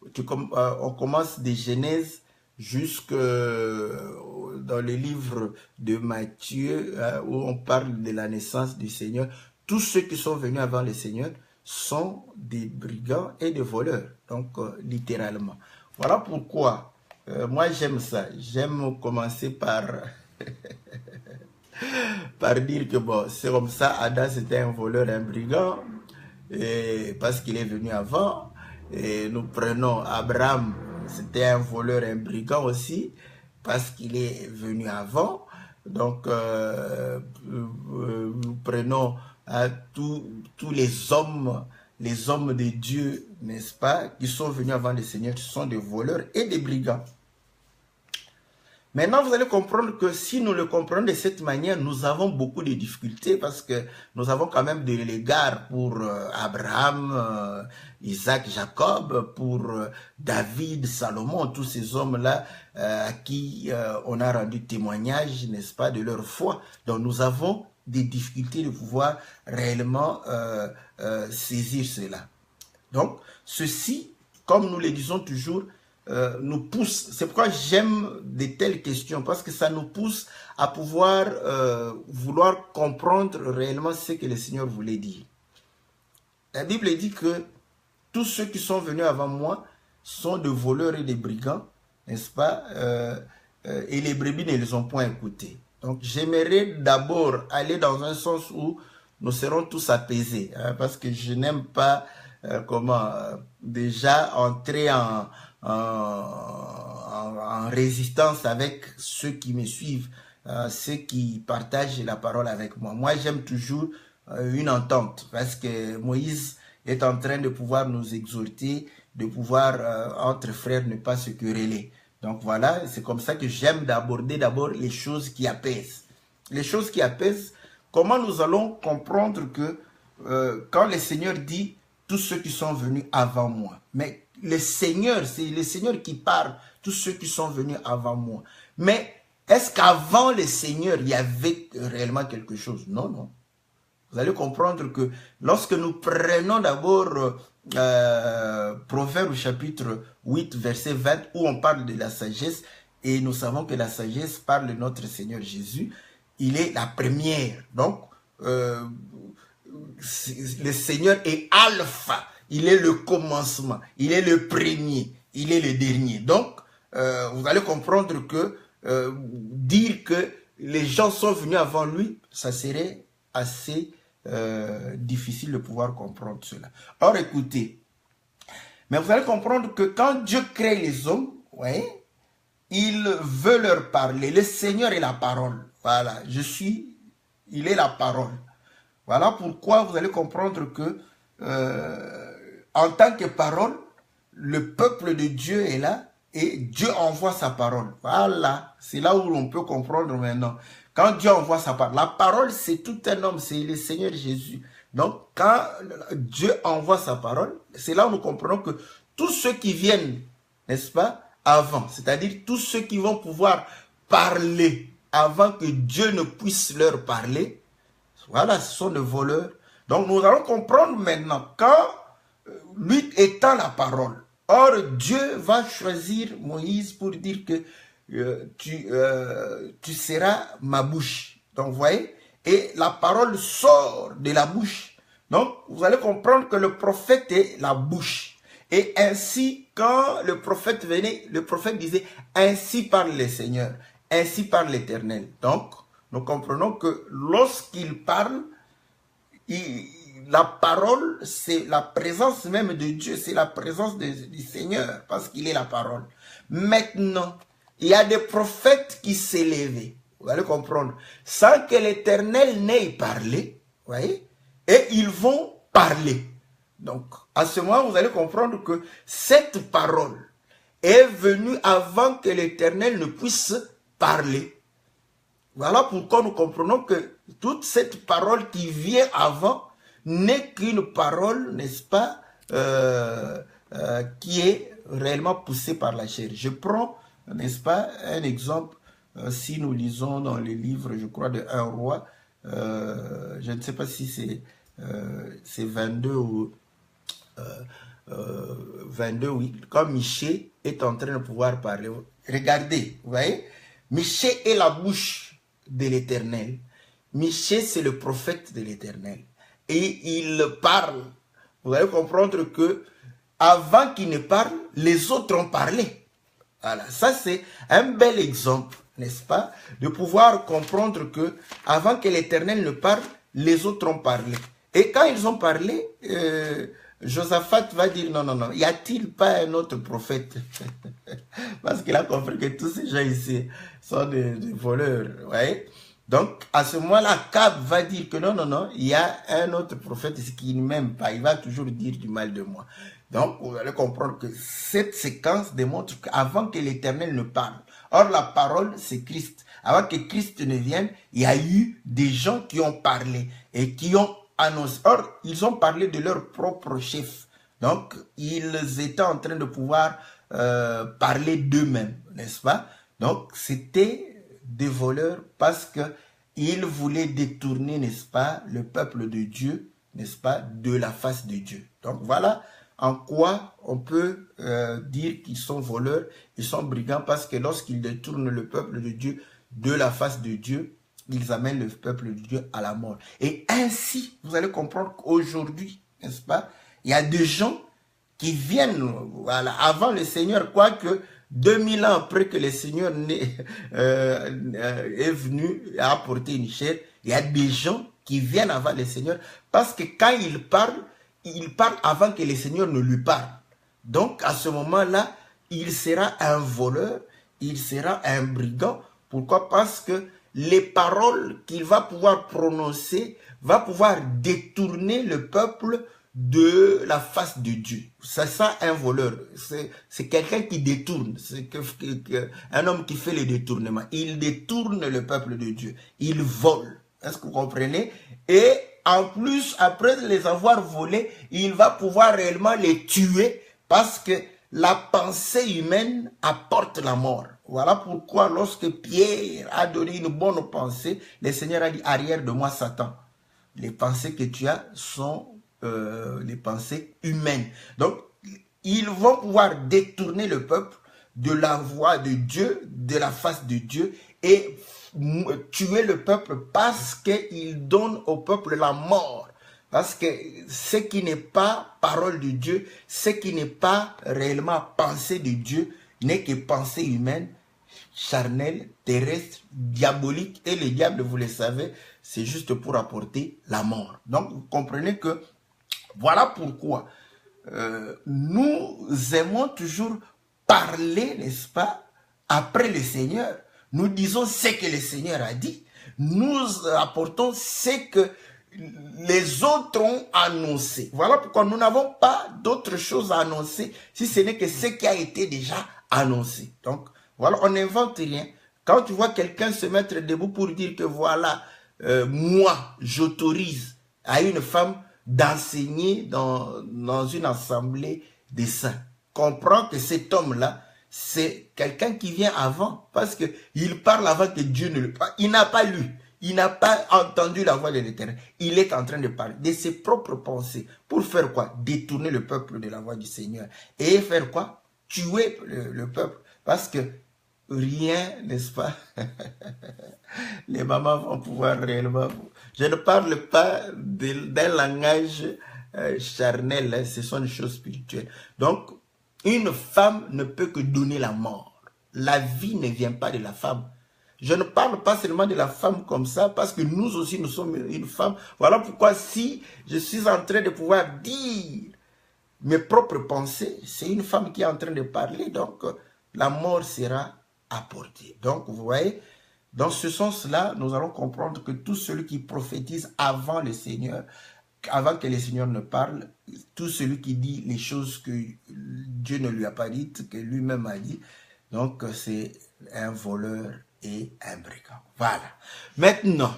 [SPEAKER 1] on commence des Genèse jusque dans le livre de Matthieu, où on parle de la naissance du Seigneur. Tous ceux qui sont venus avant le Seigneur sont des brigands et des voleurs, donc littéralement. Voilà pourquoi moi j'aime ça. J'aime commencer par par dire que bon, c'est comme ça, Adam c'était un voleur, un brigand, et parce qu'il est venu avant. Et nous prenons Abraham, c'était un voleur, un brigand aussi, parce qu'il est venu avant. Donc, nous prenons tous les hommes de Dieu, n'est-ce pas, qui sont venus avant le Seigneur, ce sont des voleurs et des brigands. Maintenant, vous allez comprendre que si nous le comprenons de cette manière, nous avons beaucoup de difficultés, parce que nous avons quand même de l'égard pour Abraham, Isaac, Jacob, pour David, Salomon, tous ces hommes-là à qui on a rendu témoignage, n'est-ce pas, de leur foi. Donc nous avons des difficultés de pouvoir réellement saisir cela. Donc ceci, comme nous le disons toujours, nous pousse, c'est pourquoi j'aime de telles questions, parce que ça nous pousse à pouvoir vouloir comprendre réellement ce que le Seigneur voulait dire. La Bible dit que tous ceux qui sont venus avant moi sont de voleurs et des brigands, n'est-ce pas, et les brebis ne les ont point écoutés. Donc j'aimerais d'abord aller dans un sens où nous serons tous apaisés, hein, parce que je n'aime pas déjà entrer en résistance avec ceux qui me suivent, ceux qui partagent la parole avec moi. Moi, j'aime toujours une entente, parce que Moïse est en train de pouvoir nous exhorter, de pouvoir, entre frères, ne pas se quereller. Donc voilà, c'est comme ça que j'aime d'aborder d'abord les choses qui apaisent. Les choses qui apaisent, comment nous allons comprendre que quand le Seigneur dit tous ceux qui sont venus avant moi, mais le Seigneur, c'est le Seigneur qui parle, tous ceux qui sont venus avant moi. Mais est-ce qu'avant le Seigneur, il y avait réellement quelque chose? Non, non. Vous allez comprendre que lorsque nous prenons d'abord Proverbe chapitre 8, verset 20, où on parle de la sagesse, et nous savons que la sagesse parle de notre Seigneur Jésus, il est la première. Donc, le Seigneur est alpha, il est le commencement, il est le premier, il est le dernier. Donc, vous allez comprendre que dire que les gens sont venus avant lui, ça serait assez difficile de pouvoir comprendre cela. Or, écoutez, mais vous allez comprendre que quand Dieu crée les hommes, ouais, il veut leur parler. Le Seigneur est la parole. Voilà, il est la parole. Voilà pourquoi vous allez comprendre que en tant que parole, le peuple de Dieu est là et Dieu envoie sa parole. Voilà, c'est là où on peut comprendre maintenant. Quand Dieu envoie sa parole, la parole c'est tout un homme, c'est le Seigneur Jésus. Donc quand Dieu envoie sa parole, c'est là où nous comprenons que tous ceux qui viennent, n'est-ce pas, avant, c'est-à-dire tous ceux qui vont pouvoir parler avant que Dieu ne puisse leur parler, voilà, ce sont des voleurs. Donc nous allons comprendre maintenant, quand lui étant la parole, or Dieu va choisir Moïse pour dire que tu seras ma bouche. Donc vous voyez, et la parole sort de la bouche. Donc vous allez comprendre que le prophète est la bouche. Et ainsi, quand le prophète venait, le prophète disait, ainsi parle le Seigneur, ainsi parle l'Éternel. Donc, nous comprenons que lorsqu'il parle, la parole, c'est la présence même de Dieu, c'est la présence du Seigneur, parce qu'il est la parole. Maintenant, il y a des prophètes qui s'élevaient, vous allez comprendre, sans que l'Éternel n'ait parlé, vous voyez, et ils vont parler. Donc, à ce moment, vous allez comprendre que cette parole est venue avant que l'Éternel ne puisse parler. Voilà pourquoi nous comprenons que toute cette parole qui vient avant n'est qu'une parole, n'est-ce pas, qui est réellement poussée par la chair. Je prends, n'est-ce pas, un exemple, si nous lisons dans les livres, je crois, de 1 roi, je ne sais pas si c'est 22 ou 22, oui, quand Michée est en train de pouvoir parler. Regardez, vous voyez, Michée est la bouche de l'Éternel. Michée, c'est le prophète de l'Éternel. Et il parle. Vous allez comprendre que avant qu'il ne parle, les autres ont parlé. Voilà, ça c'est un bel exemple, n'est-ce pas, de pouvoir comprendre que avant que l'Éternel ne parle, les autres ont parlé. Et quand ils ont parlé, Josaphat va dire non, non, non, y a-t-il pas un autre prophète? Parce qu'il a compris que tous ces gens ici sont des voleurs, vous voyez. Donc, à ce moment-là, Akab va dire que non, non, non, il y a un autre prophète qui ne m'aime pas, il va toujours dire du mal de moi. Donc, vous allez comprendre que cette séquence démontre qu'avant que l'Éternel ne parle, or la parole, c'est Christ. Avant que Christ ne vienne, il y a eu des gens qui ont parlé et qui ont annoncé. Or, ils ont parlé de leur propre chef. Donc, ils étaient en train de pouvoir parler d'eux-mêmes, n'est-ce pas? Donc, c'était des voleurs parce qu'ils voulaient détourner, n'est-ce pas, le peuple de Dieu, n'est-ce pas, de la face de Dieu. Donc, voilà en quoi on peut dire qu'ils sont voleurs, ils sont brigands, parce que lorsqu'ils détournent le peuple de Dieu de la face de Dieu, ils amènent le peuple de Dieu à la mort. Et ainsi, vous allez comprendre qu'aujourd'hui, n'est-ce pas, il y a des gens qui viennent, voilà, avant le Seigneur, quoique 2000 ans après que le Seigneur est venu à apporter une chair, il y a des gens qui viennent avant le Seigneur, parce que quand il parle avant que le Seigneur ne lui parle. Donc, à ce moment-là, il sera un voleur, il sera un brigand. Pourquoi? Parce que les paroles qu'il va pouvoir prononcer va pouvoir détourner le peuple de la face de Dieu. C'est ça un voleur. C'est quelqu'un qui détourne. C'est un homme qui fait le détournement. Il détourne le peuple de Dieu. Il vole. Est-ce que vous comprenez? Et en plus, après les avoir volés, il va pouvoir réellement les tuer parce que la pensée humaine apporte la mort. Voilà pourquoi lorsque Pierre a donné une bonne pensée, le Seigneur a dit, arrière de moi Satan. Les pensées que tu as sont les pensées humaines. Donc, ils vont pouvoir détourner le peuple de la voie de Dieu, de la face de Dieu, et tuer le peuple parce qu'ils donnent au peuple la mort. Parce que ce qui n'est pas parole de Dieu, ce qui n'est pas réellement pensée de Dieu, n'est que pensée humaine, charnelle, terrestre, diabolique. Et le diable, vous le savez, c'est juste pour apporter la mort. Donc, vous comprenez que voilà pourquoi nous aimons toujours parler, n'est-ce pas, après le Seigneur. Nous disons ce que le Seigneur a dit. Nous apportons ce que les autres ont annoncé. Voilà pourquoi nous n'avons pas d'autre chose à annoncer si ce n'est que ce qui a été déjà annoncé. Donc, voilà, on n'invente rien. Quand tu vois quelqu'un se mettre debout pour dire que voilà, moi, j'autorise à une femme d'enseigner dans une assemblée des saints, comprends que cet homme-là, c'est quelqu'un qui vient avant, parce qu'il parle avant que Dieu ne le parle. Il n'a pas lu, il n'a pas entendu la voix de l'Éternel. Il est en train de parler de ses propres pensées. Pour faire quoi? Détourner le peuple de la voix du Seigneur. Et faire quoi? Tuer le peuple. Parce que rien, n'est-ce pas? Les mamans vont pouvoir réellement... Je ne parle pas d'un langage charnel, hein, ce sont des choses spirituelles. Donc, une femme ne peut que donner la mort. La vie ne vient pas de la femme. Je ne parle pas seulement de la femme comme ça, parce que nous aussi, nous sommes une femme. Voilà pourquoi si je suis en train de pouvoir dire mes propres pensées, c'est une femme qui est en train de parler, donc la mort sera apportée. Donc, vous voyez, dans ce sens-là, nous allons comprendre que tout celui qui prophétise avant le Seigneur, avant que le Seigneur ne parle, tout celui qui dit les choses que Dieu ne lui a pas dites, que lui-même a dit, donc c'est un voleur et un brigand. Voilà. Maintenant,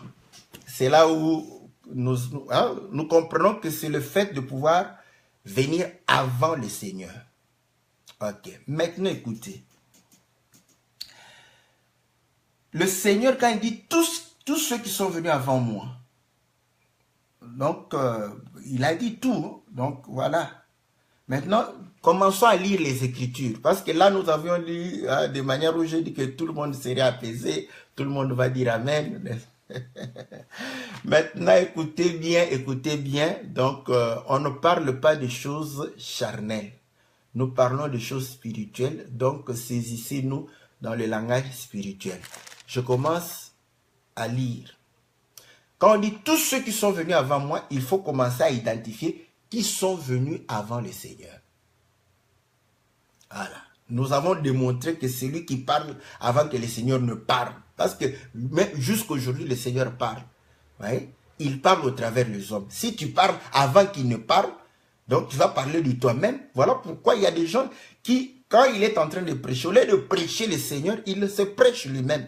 [SPEAKER 1] c'est là où nous comprenons que c'est le fait de pouvoir venir avant le Seigneur. Ok. Maintenant, écoutez. Le Seigneur, quand il dit tous ceux qui sont venus avant moi, donc il a dit tout. Donc voilà. Maintenant, commençons à lire les Écritures. Parce que là, nous avions lu de manière où j'ai dit que tout le monde serait apaisé, tout le monde va dire Amen. Maintenant, écoutez bien. Donc, on ne parle pas de choses charnelles. Nous parlons de choses spirituelles. Donc, saisissez-nous dans le langage spirituel. Je commence à lire. Quand on dit tous ceux qui sont venus avant moi, il faut commencer à identifier qui sont venus avant le Seigneur. Voilà. Nous avons démontré que c'est lui qui parle avant que le Seigneur ne parle. Parce que jusqu'à aujourd'hui, le Seigneur parle. Ouais? Il parle au travers des hommes. Si tu parles avant qu'il ne parle, donc tu vas parler de toi-même. Voilà pourquoi il y a des gens qui, quand il est en train de prêcher, au lieu de prêcher le Seigneur, il se prêche lui-même.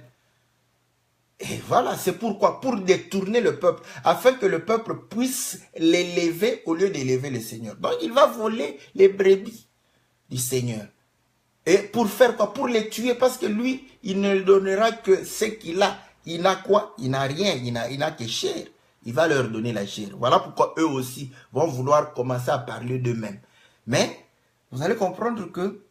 [SPEAKER 1] Et voilà, c'est pourquoi, pour détourner le peuple, afin que le peuple puisse l'élever au lieu d'élever le Seigneur. Donc il va voler les brebis du Seigneur. Et pour faire quoi? Pour les tuer, parce que lui, il ne donnera que ce qu'il a. Il n'a quoi? Il n'a rien, il n'a que chair. Il va leur donner la chair. Voilà pourquoi eux aussi vont vouloir commencer à parler d'eux-mêmes. Mais, vous allez comprendre que,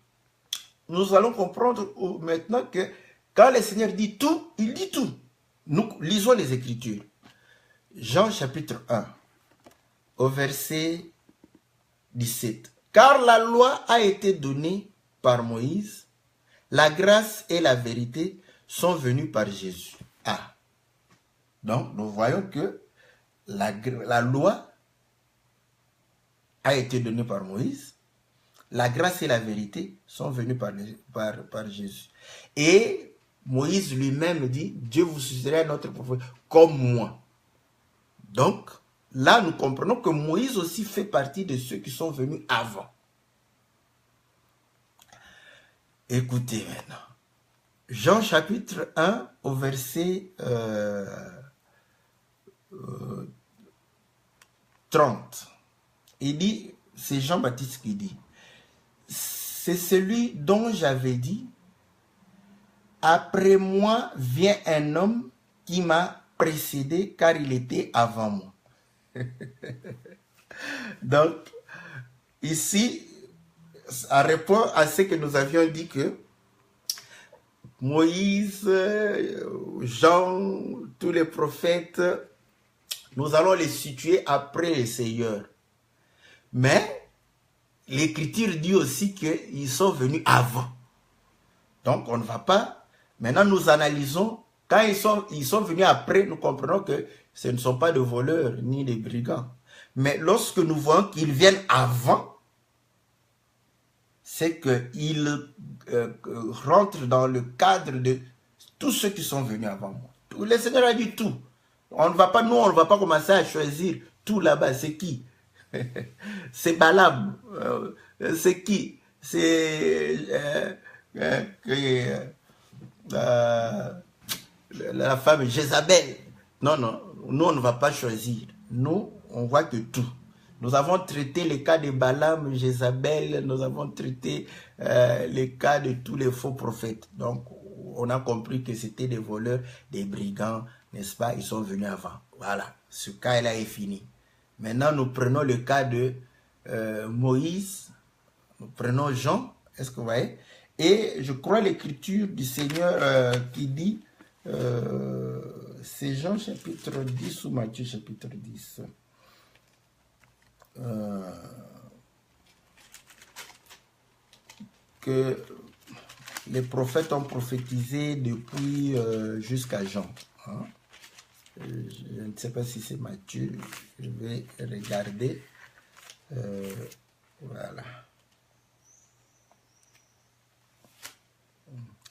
[SPEAKER 1] nous allons comprendre maintenant que, quand le Seigneur dit tout, il dit tout. Nous lisons les Écritures. Jean chapitre 1, au verset 17. Car la loi a été donnée par Moïse, la grâce et la vérité sont venues par Jésus. Ah. Donc, nous voyons que la loi a été donnée par Moïse, la grâce et la vérité sont venues par Jésus. Et Moïse lui-même dit, Dieu vous suscitera un autre prophète comme moi. Donc, là, nous comprenons que Moïse aussi fait partie de ceux qui sont venus avant. Écoutez maintenant. Jean chapitre 1 au verset 30. Il dit, c'est Jean-Baptiste qui dit, c'est celui dont j'avais dit, après moi vient un homme qui m'a précédé car il était avant moi. Donc, ici, ça répond à ce que nous avions dit que Moïse, Jean, tous les prophètes, nous allons les situer après le Seigneur. Mais l'Écriture dit aussi qu'ils sont venus avant. Donc, on ne va pas... Maintenant, nous analysons. Quand ils sont venus après, nous comprenons que ce ne sont pas des voleurs ni des brigands. Mais lorsque nous voyons qu'ils viennent avant, c'est qu'ils rentrent dans le cadre de tous ceux qui sont venus avant moi. Le Seigneur a dit tout. On ne va pas, nous, on ne va pas commencer à choisir tout là-bas. C'est qui? C'est Balaam. C'est qui? C'est la femme Jézabel. Non, non, nous on ne va pas choisir. Nous, on voit que tout. Nous avons traité les cas de Balaam, Jézabel, nous avons traité les cas de tous les faux prophètes. Donc, on a compris que c'était des voleurs, des brigands, n'est-ce pas? Ils sont venus avant. Voilà, ce cas-là est fini. Maintenant, nous prenons le cas de Moïse, nous prenons Jean, est-ce que vous voyez? Et je crois l'écriture du Seigneur qui dit, c'est Jean chapitre 10 ou Matthieu chapitre 10. Que les prophètes ont prophétisé depuis jusqu'à Jean. Hein? Je ne sais pas si c'est Matthieu, je vais regarder. Voilà.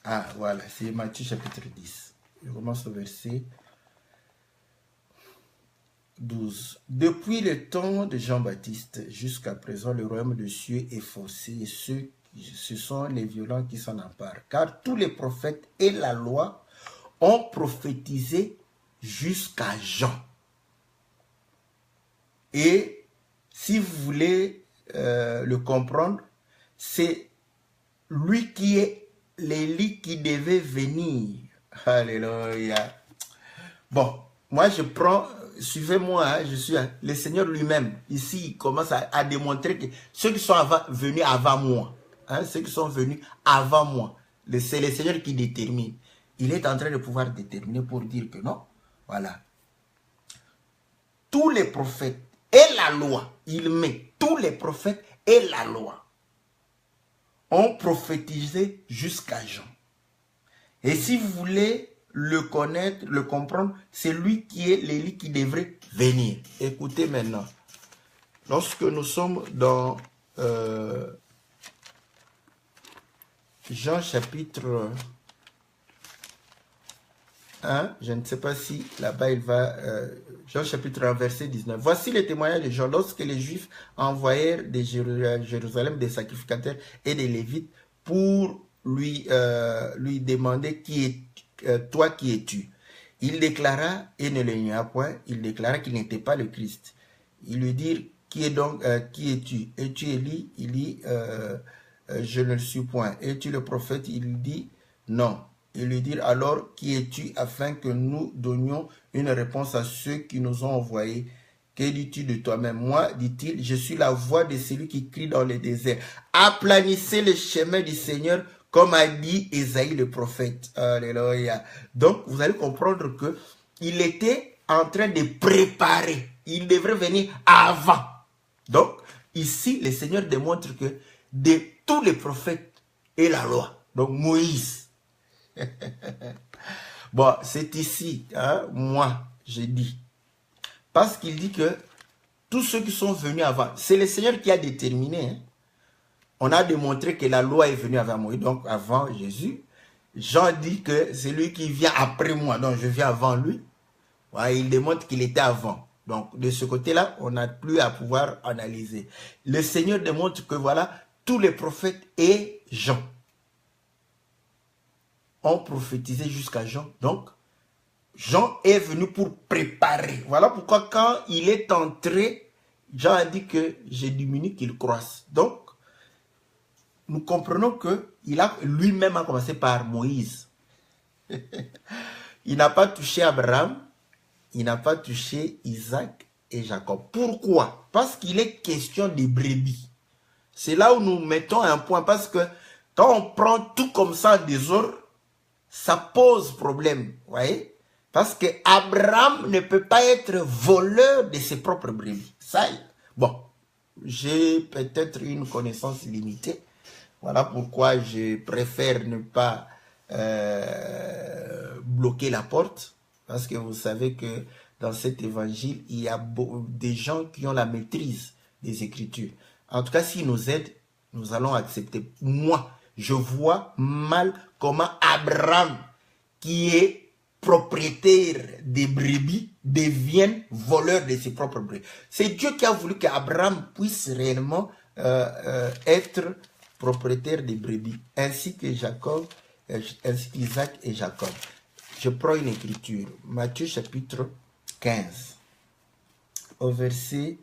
[SPEAKER 1] Ah, voilà, c'est Matthieu chapitre 10. Je commence au verset 12. Depuis le temps de Jean-Baptiste jusqu'à présent, le royaume des cieux est forcé et ce sont les violents qui s'en emparent. Car tous les prophètes et la loi ont prophétisé jusqu'à Jean. Et si vous voulez le comprendre, c'est lui qui est l'Élie qui devait venir. Alléluia. Bon, moi je prends, suivez-moi, hein, je suis le Seigneur lui-même. Ici, il commence à démontrer que ceux qui sont venus avant moi, hein, ceux qui sont venus avant moi, c'est le Seigneur qui détermine. Il est en train de pouvoir déterminer pour dire que non, voilà. Tous les prophètes et la loi, il met tous les prophètes et la loi ont prophétisé jusqu'à Jean. Et si vous voulez le connaître, le comprendre, c'est lui qui est l'Élie qui devrait venir. Écoutez maintenant. Lorsque nous sommes dans Jean chapitre 1, je ne sais pas si là-bas il va, Jean chapitre 1 verset 19. Voici le témoignage de Jean lorsque les Juifs envoyèrent de Jérusalem des sacrificateurs et des Lévites pour lui demander toi qui es-tu. Il déclara, et ne le nia point, il déclara qu'il n'était pas le Christ. Ils lui dirent, qui es-tu? Es-tu Élie? Il dit, je ne le suis point. Es-tu le prophète? Il dit, non. Ils lui dirent, alors, qui es-tu, afin que nous donnions une réponse à ceux qui nous ont envoyés? Que dis-tu de toi-même? Moi, dit-il, je suis la voix de celui qui crie dans le désert. Aplanissez le chemin du Seigneur, comme a dit Ésaïe le prophète. Alléluia. Donc, vous allez comprendre que il était en train de préparer. Il devrait venir avant. Donc, ici, le Seigneur démontre que de tous les prophètes et la loi, donc Moïse, bon, c'est ici, hein, moi, j'ai dit. Parce qu'il dit que tous ceux qui sont venus avant, c'est le Seigneur qui a déterminé. Hein. On a démontré que la loi est venue avant Moïse, donc avant Jésus. Jean dit que c'est lui qui vient après moi, donc je viens avant lui. Ouais, il démontre qu'il était avant. Donc, de ce côté-là, on n'a plus à pouvoir analyser. Le Seigneur démontre que voilà, tous les prophètes et Jean ont prophétisé jusqu'à Jean. Donc, Jean est venu pour préparer. Voilà pourquoi quand il est entré, Jean a dit que je diminue, qu'il croisse. Donc, nous comprenons qu'il a lui-même a commencé par Moïse. Il n'a pas touché Abraham, il n'a pas touché Isaac et Jacob. Pourquoi? Parce qu'il est question des brebis. C'est là où nous mettons un point, parce que quand on prend tout comme ça en désordre, ça pose problème, vous voyez? Parce que Abraham ne peut pas être voleur de ses propres brebis. Ça, bon, j'ai peut-être une connaissance limitée. Voilà pourquoi je préfère ne pas bloquer la porte. Parce que vous savez que dans cet évangile, il y a des gens qui ont la maîtrise des Écritures. En tout cas, s'ils nous aident, nous allons accepter. Moi, je vois mal comment Abraham, qui est propriétaire des brebis, devienne voleur de ses propres brebis. C'est Dieu qui a voulu qu'Abraham puisse réellement être propriétaire des brebis, ainsi que Jacob, ainsi qu'Isaac et Jacob. Je prends une écriture, Matthieu chapitre 15, au verset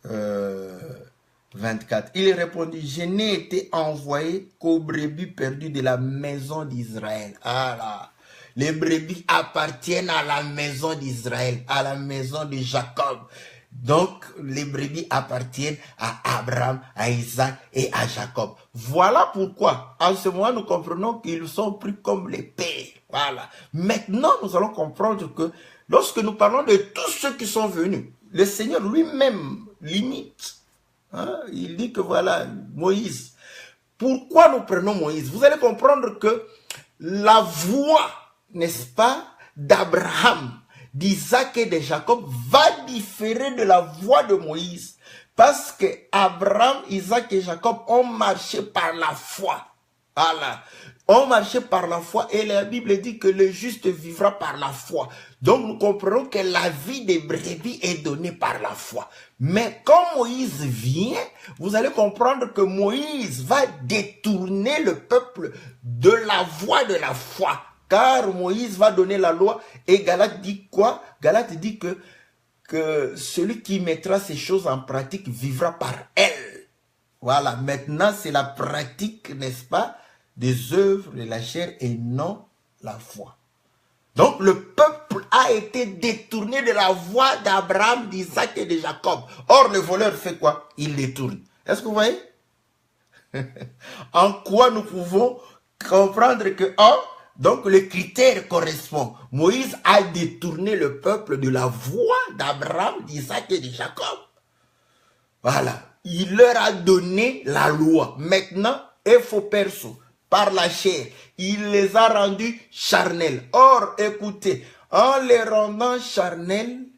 [SPEAKER 1] 24. Il répondit, je n'ai été envoyé qu'aux brebis perdues de la maison d'Israël. Ah là, les brebis appartiennent à la maison d'Israël, à la maison de Jacob. Donc, les brebis appartiennent à Abraham, à Isaac et à Jacob. Voilà pourquoi, en ce moment, nous comprenons qu'ils sont pris comme les pères. Voilà. Maintenant, nous allons comprendre que lorsque nous parlons de tous ceux qui sont venus, le Seigneur lui-même limite. Hein, il dit que voilà, Moïse. Pourquoi nous prenons Moïse? Vous allez comprendre que la voix, n'est-ce pas, d'Abraham, d'Isaac et de Jacob va différer de la voix de Moïse. Parce que Abraham, Isaac et Jacob ont marché par la foi. Voilà. Ont marché par la foi et la Bible dit que le juste vivra par la foi. Donc nous comprenons que la vie des brebis est donnée par la foi. Mais quand Moïse vient, vous allez comprendre que Moïse va détourner le peuple de la voie de la foi. Car Moïse va donner la loi et Galate dit quoi? Galate dit que celui qui mettra ces choses en pratique vivra par elle. Voilà, maintenant c'est la pratique, n'est-ce pas, des œuvres de la chair et non la foi. Donc le peuple a été détourné de la voie d'Abraham, d'Isaac et de Jacob. Or le voleur fait quoi? Il détourne. Est-ce que vous voyez? En quoi nous pouvons comprendre que donc le critère correspond. Moïse a détourné le peuple de la voie d'Abraham, d'Isaac et de Jacob. Voilà. Il leur a donné la loi. Maintenant, il faut perso, par la chair. Il les a rendus charnels. Or, écoutez, en les rendant charnels,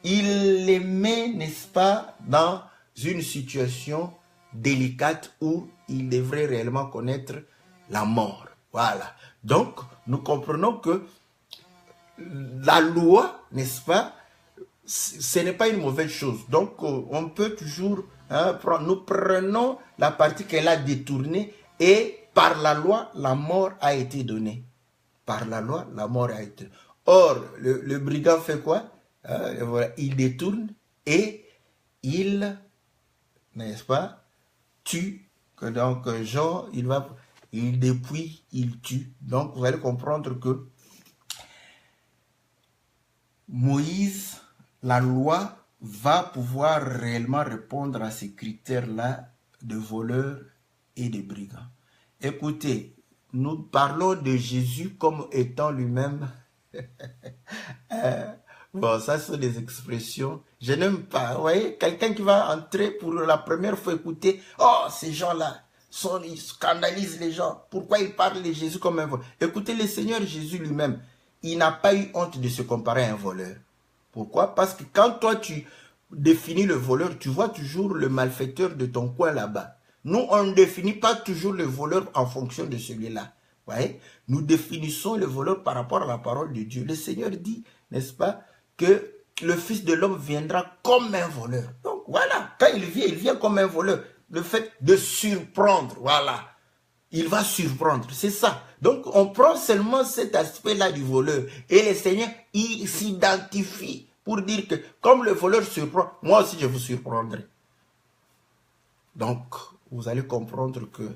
[SPEAKER 1] il les met, n'est-ce pas, dans une situation délicate où ils devraient réellement connaître la mort. Voilà. Donc, nous comprenons que la loi, n'est-ce pas, ce n'est pas une mauvaise chose. Donc, on peut toujours, nous prenons la partie qu'elle a détournée et par la loi, la mort a été donnée. Par la loi, la mort a été donnée. Or, le brigand fait quoi? Voilà, il détourne et il, n'est-ce pas, tue. Donc, Jean, il dépouille, il tue. Donc, vous allez comprendre que Moïse, la loi, va pouvoir réellement répondre à ces critères-là de voleurs et de brigands. Écoutez, nous parlons de Jésus comme étant lui-même. Bon, ça sont des expressions. Je n'aime pas. Vous voyez, quelqu'un qui va entrer pour la première fois écouter, oh, ces gens-là, ils scandalisent les gens. Pourquoi ils parlent de Jésus comme un voleur? Écoutez, le Seigneur Jésus lui-même, il n'a pas eu honte de se comparer à un voleur. Pourquoi? Parce que quand toi, tu définis le voleur, tu vois toujours le malfaiteur de ton coin là-bas. Nous, on ne définit pas toujours le voleur en fonction de celui-là. Voyez, nous définissons le voleur par rapport à la parole de Dieu. Le Seigneur dit, n'est-ce pas, que le Fils de l'homme viendra comme un voleur. Donc voilà, quand il vient comme un voleur. Le fait de surprendre, voilà. Il va surprendre, c'est ça. Donc on prend seulement cet aspect-là du voleur. Et le Seigneur, il s'identifie pour dire que comme le voleur surprend, moi aussi je vous surprendrai. Donc vous allez comprendre que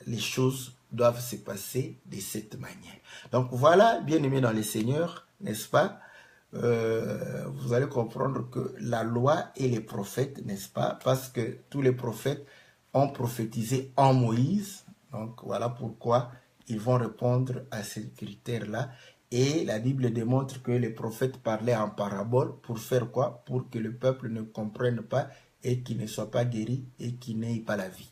[SPEAKER 1] les choses doivent se passer de cette manière. Donc voilà, bien aimé dans les Seigneurs, n'est-ce pas? Vous allez comprendre que la loi et les prophètes, n'est-ce pas? Parce que tous les prophètes ont prophétisé en Moïse. Donc voilà pourquoi ils vont répondre à ces critères-là. Et la Bible démontre que les prophètes parlaient en parabole pour faire quoi? Pour que le peuple ne comprenne pas et qu'il ne soit pas guéri et qu'il n'ait pas la vie.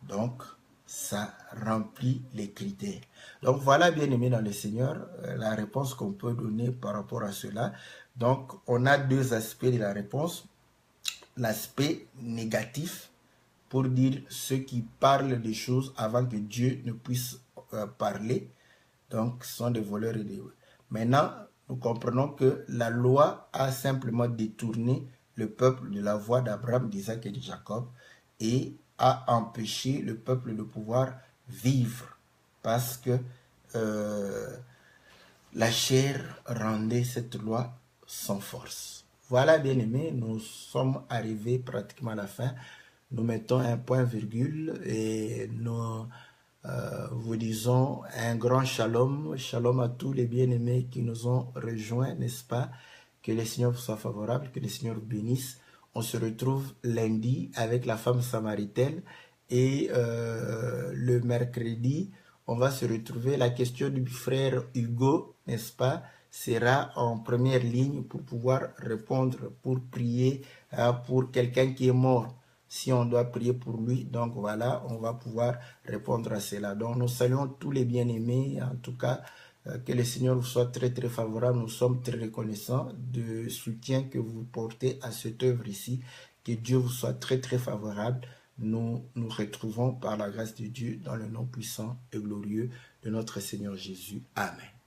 [SPEAKER 1] Donc, ça remplit les critères. Donc, voilà, bien aimé dans le Seigneur, la réponse qu'on peut donner par rapport à cela. Donc, on a deux aspects de la réponse. L'aspect négatif, pour dire ceux qui parlent des choses avant que Dieu ne puisse parler. Donc, ce sont des voleurs et des... Maintenant, nous comprenons que la loi a simplement détourné le peuple de la voie d'Abraham, d'Isaac et de Jacob et a empêché le peuple de pouvoir vivre parce que la chair rendait cette loi sans force. Voilà, bien aimés, nous sommes arrivés pratiquement à la fin. Nous mettons un point virgule et nous vous disons un grand shalom. Shalom à tous les bien-aimés qui nous ont rejoints, n'est-ce pas? Que le Seigneur vous soit favorable, que le Seigneur vous bénisse. On se retrouve lundi avec la femme samaritaine et le mercredi, on va se retrouver. La question du frère Hugo, n'est-ce pas, sera en première ligne pour pouvoir répondre, pour prier pour quelqu'un qui est mort. Si on doit prier pour lui, donc voilà, on va pouvoir répondre à cela. Donc nous saluons tous les bien-aimés, en tout cas, que le Seigneur vous soit très très favorable. Nous sommes très reconnaissants du soutien que vous portez à cette œuvre ici. Que Dieu vous soit très très favorable. Nous nous retrouvons par la grâce de Dieu dans le nom puissant et glorieux de notre Seigneur Jésus. Amen.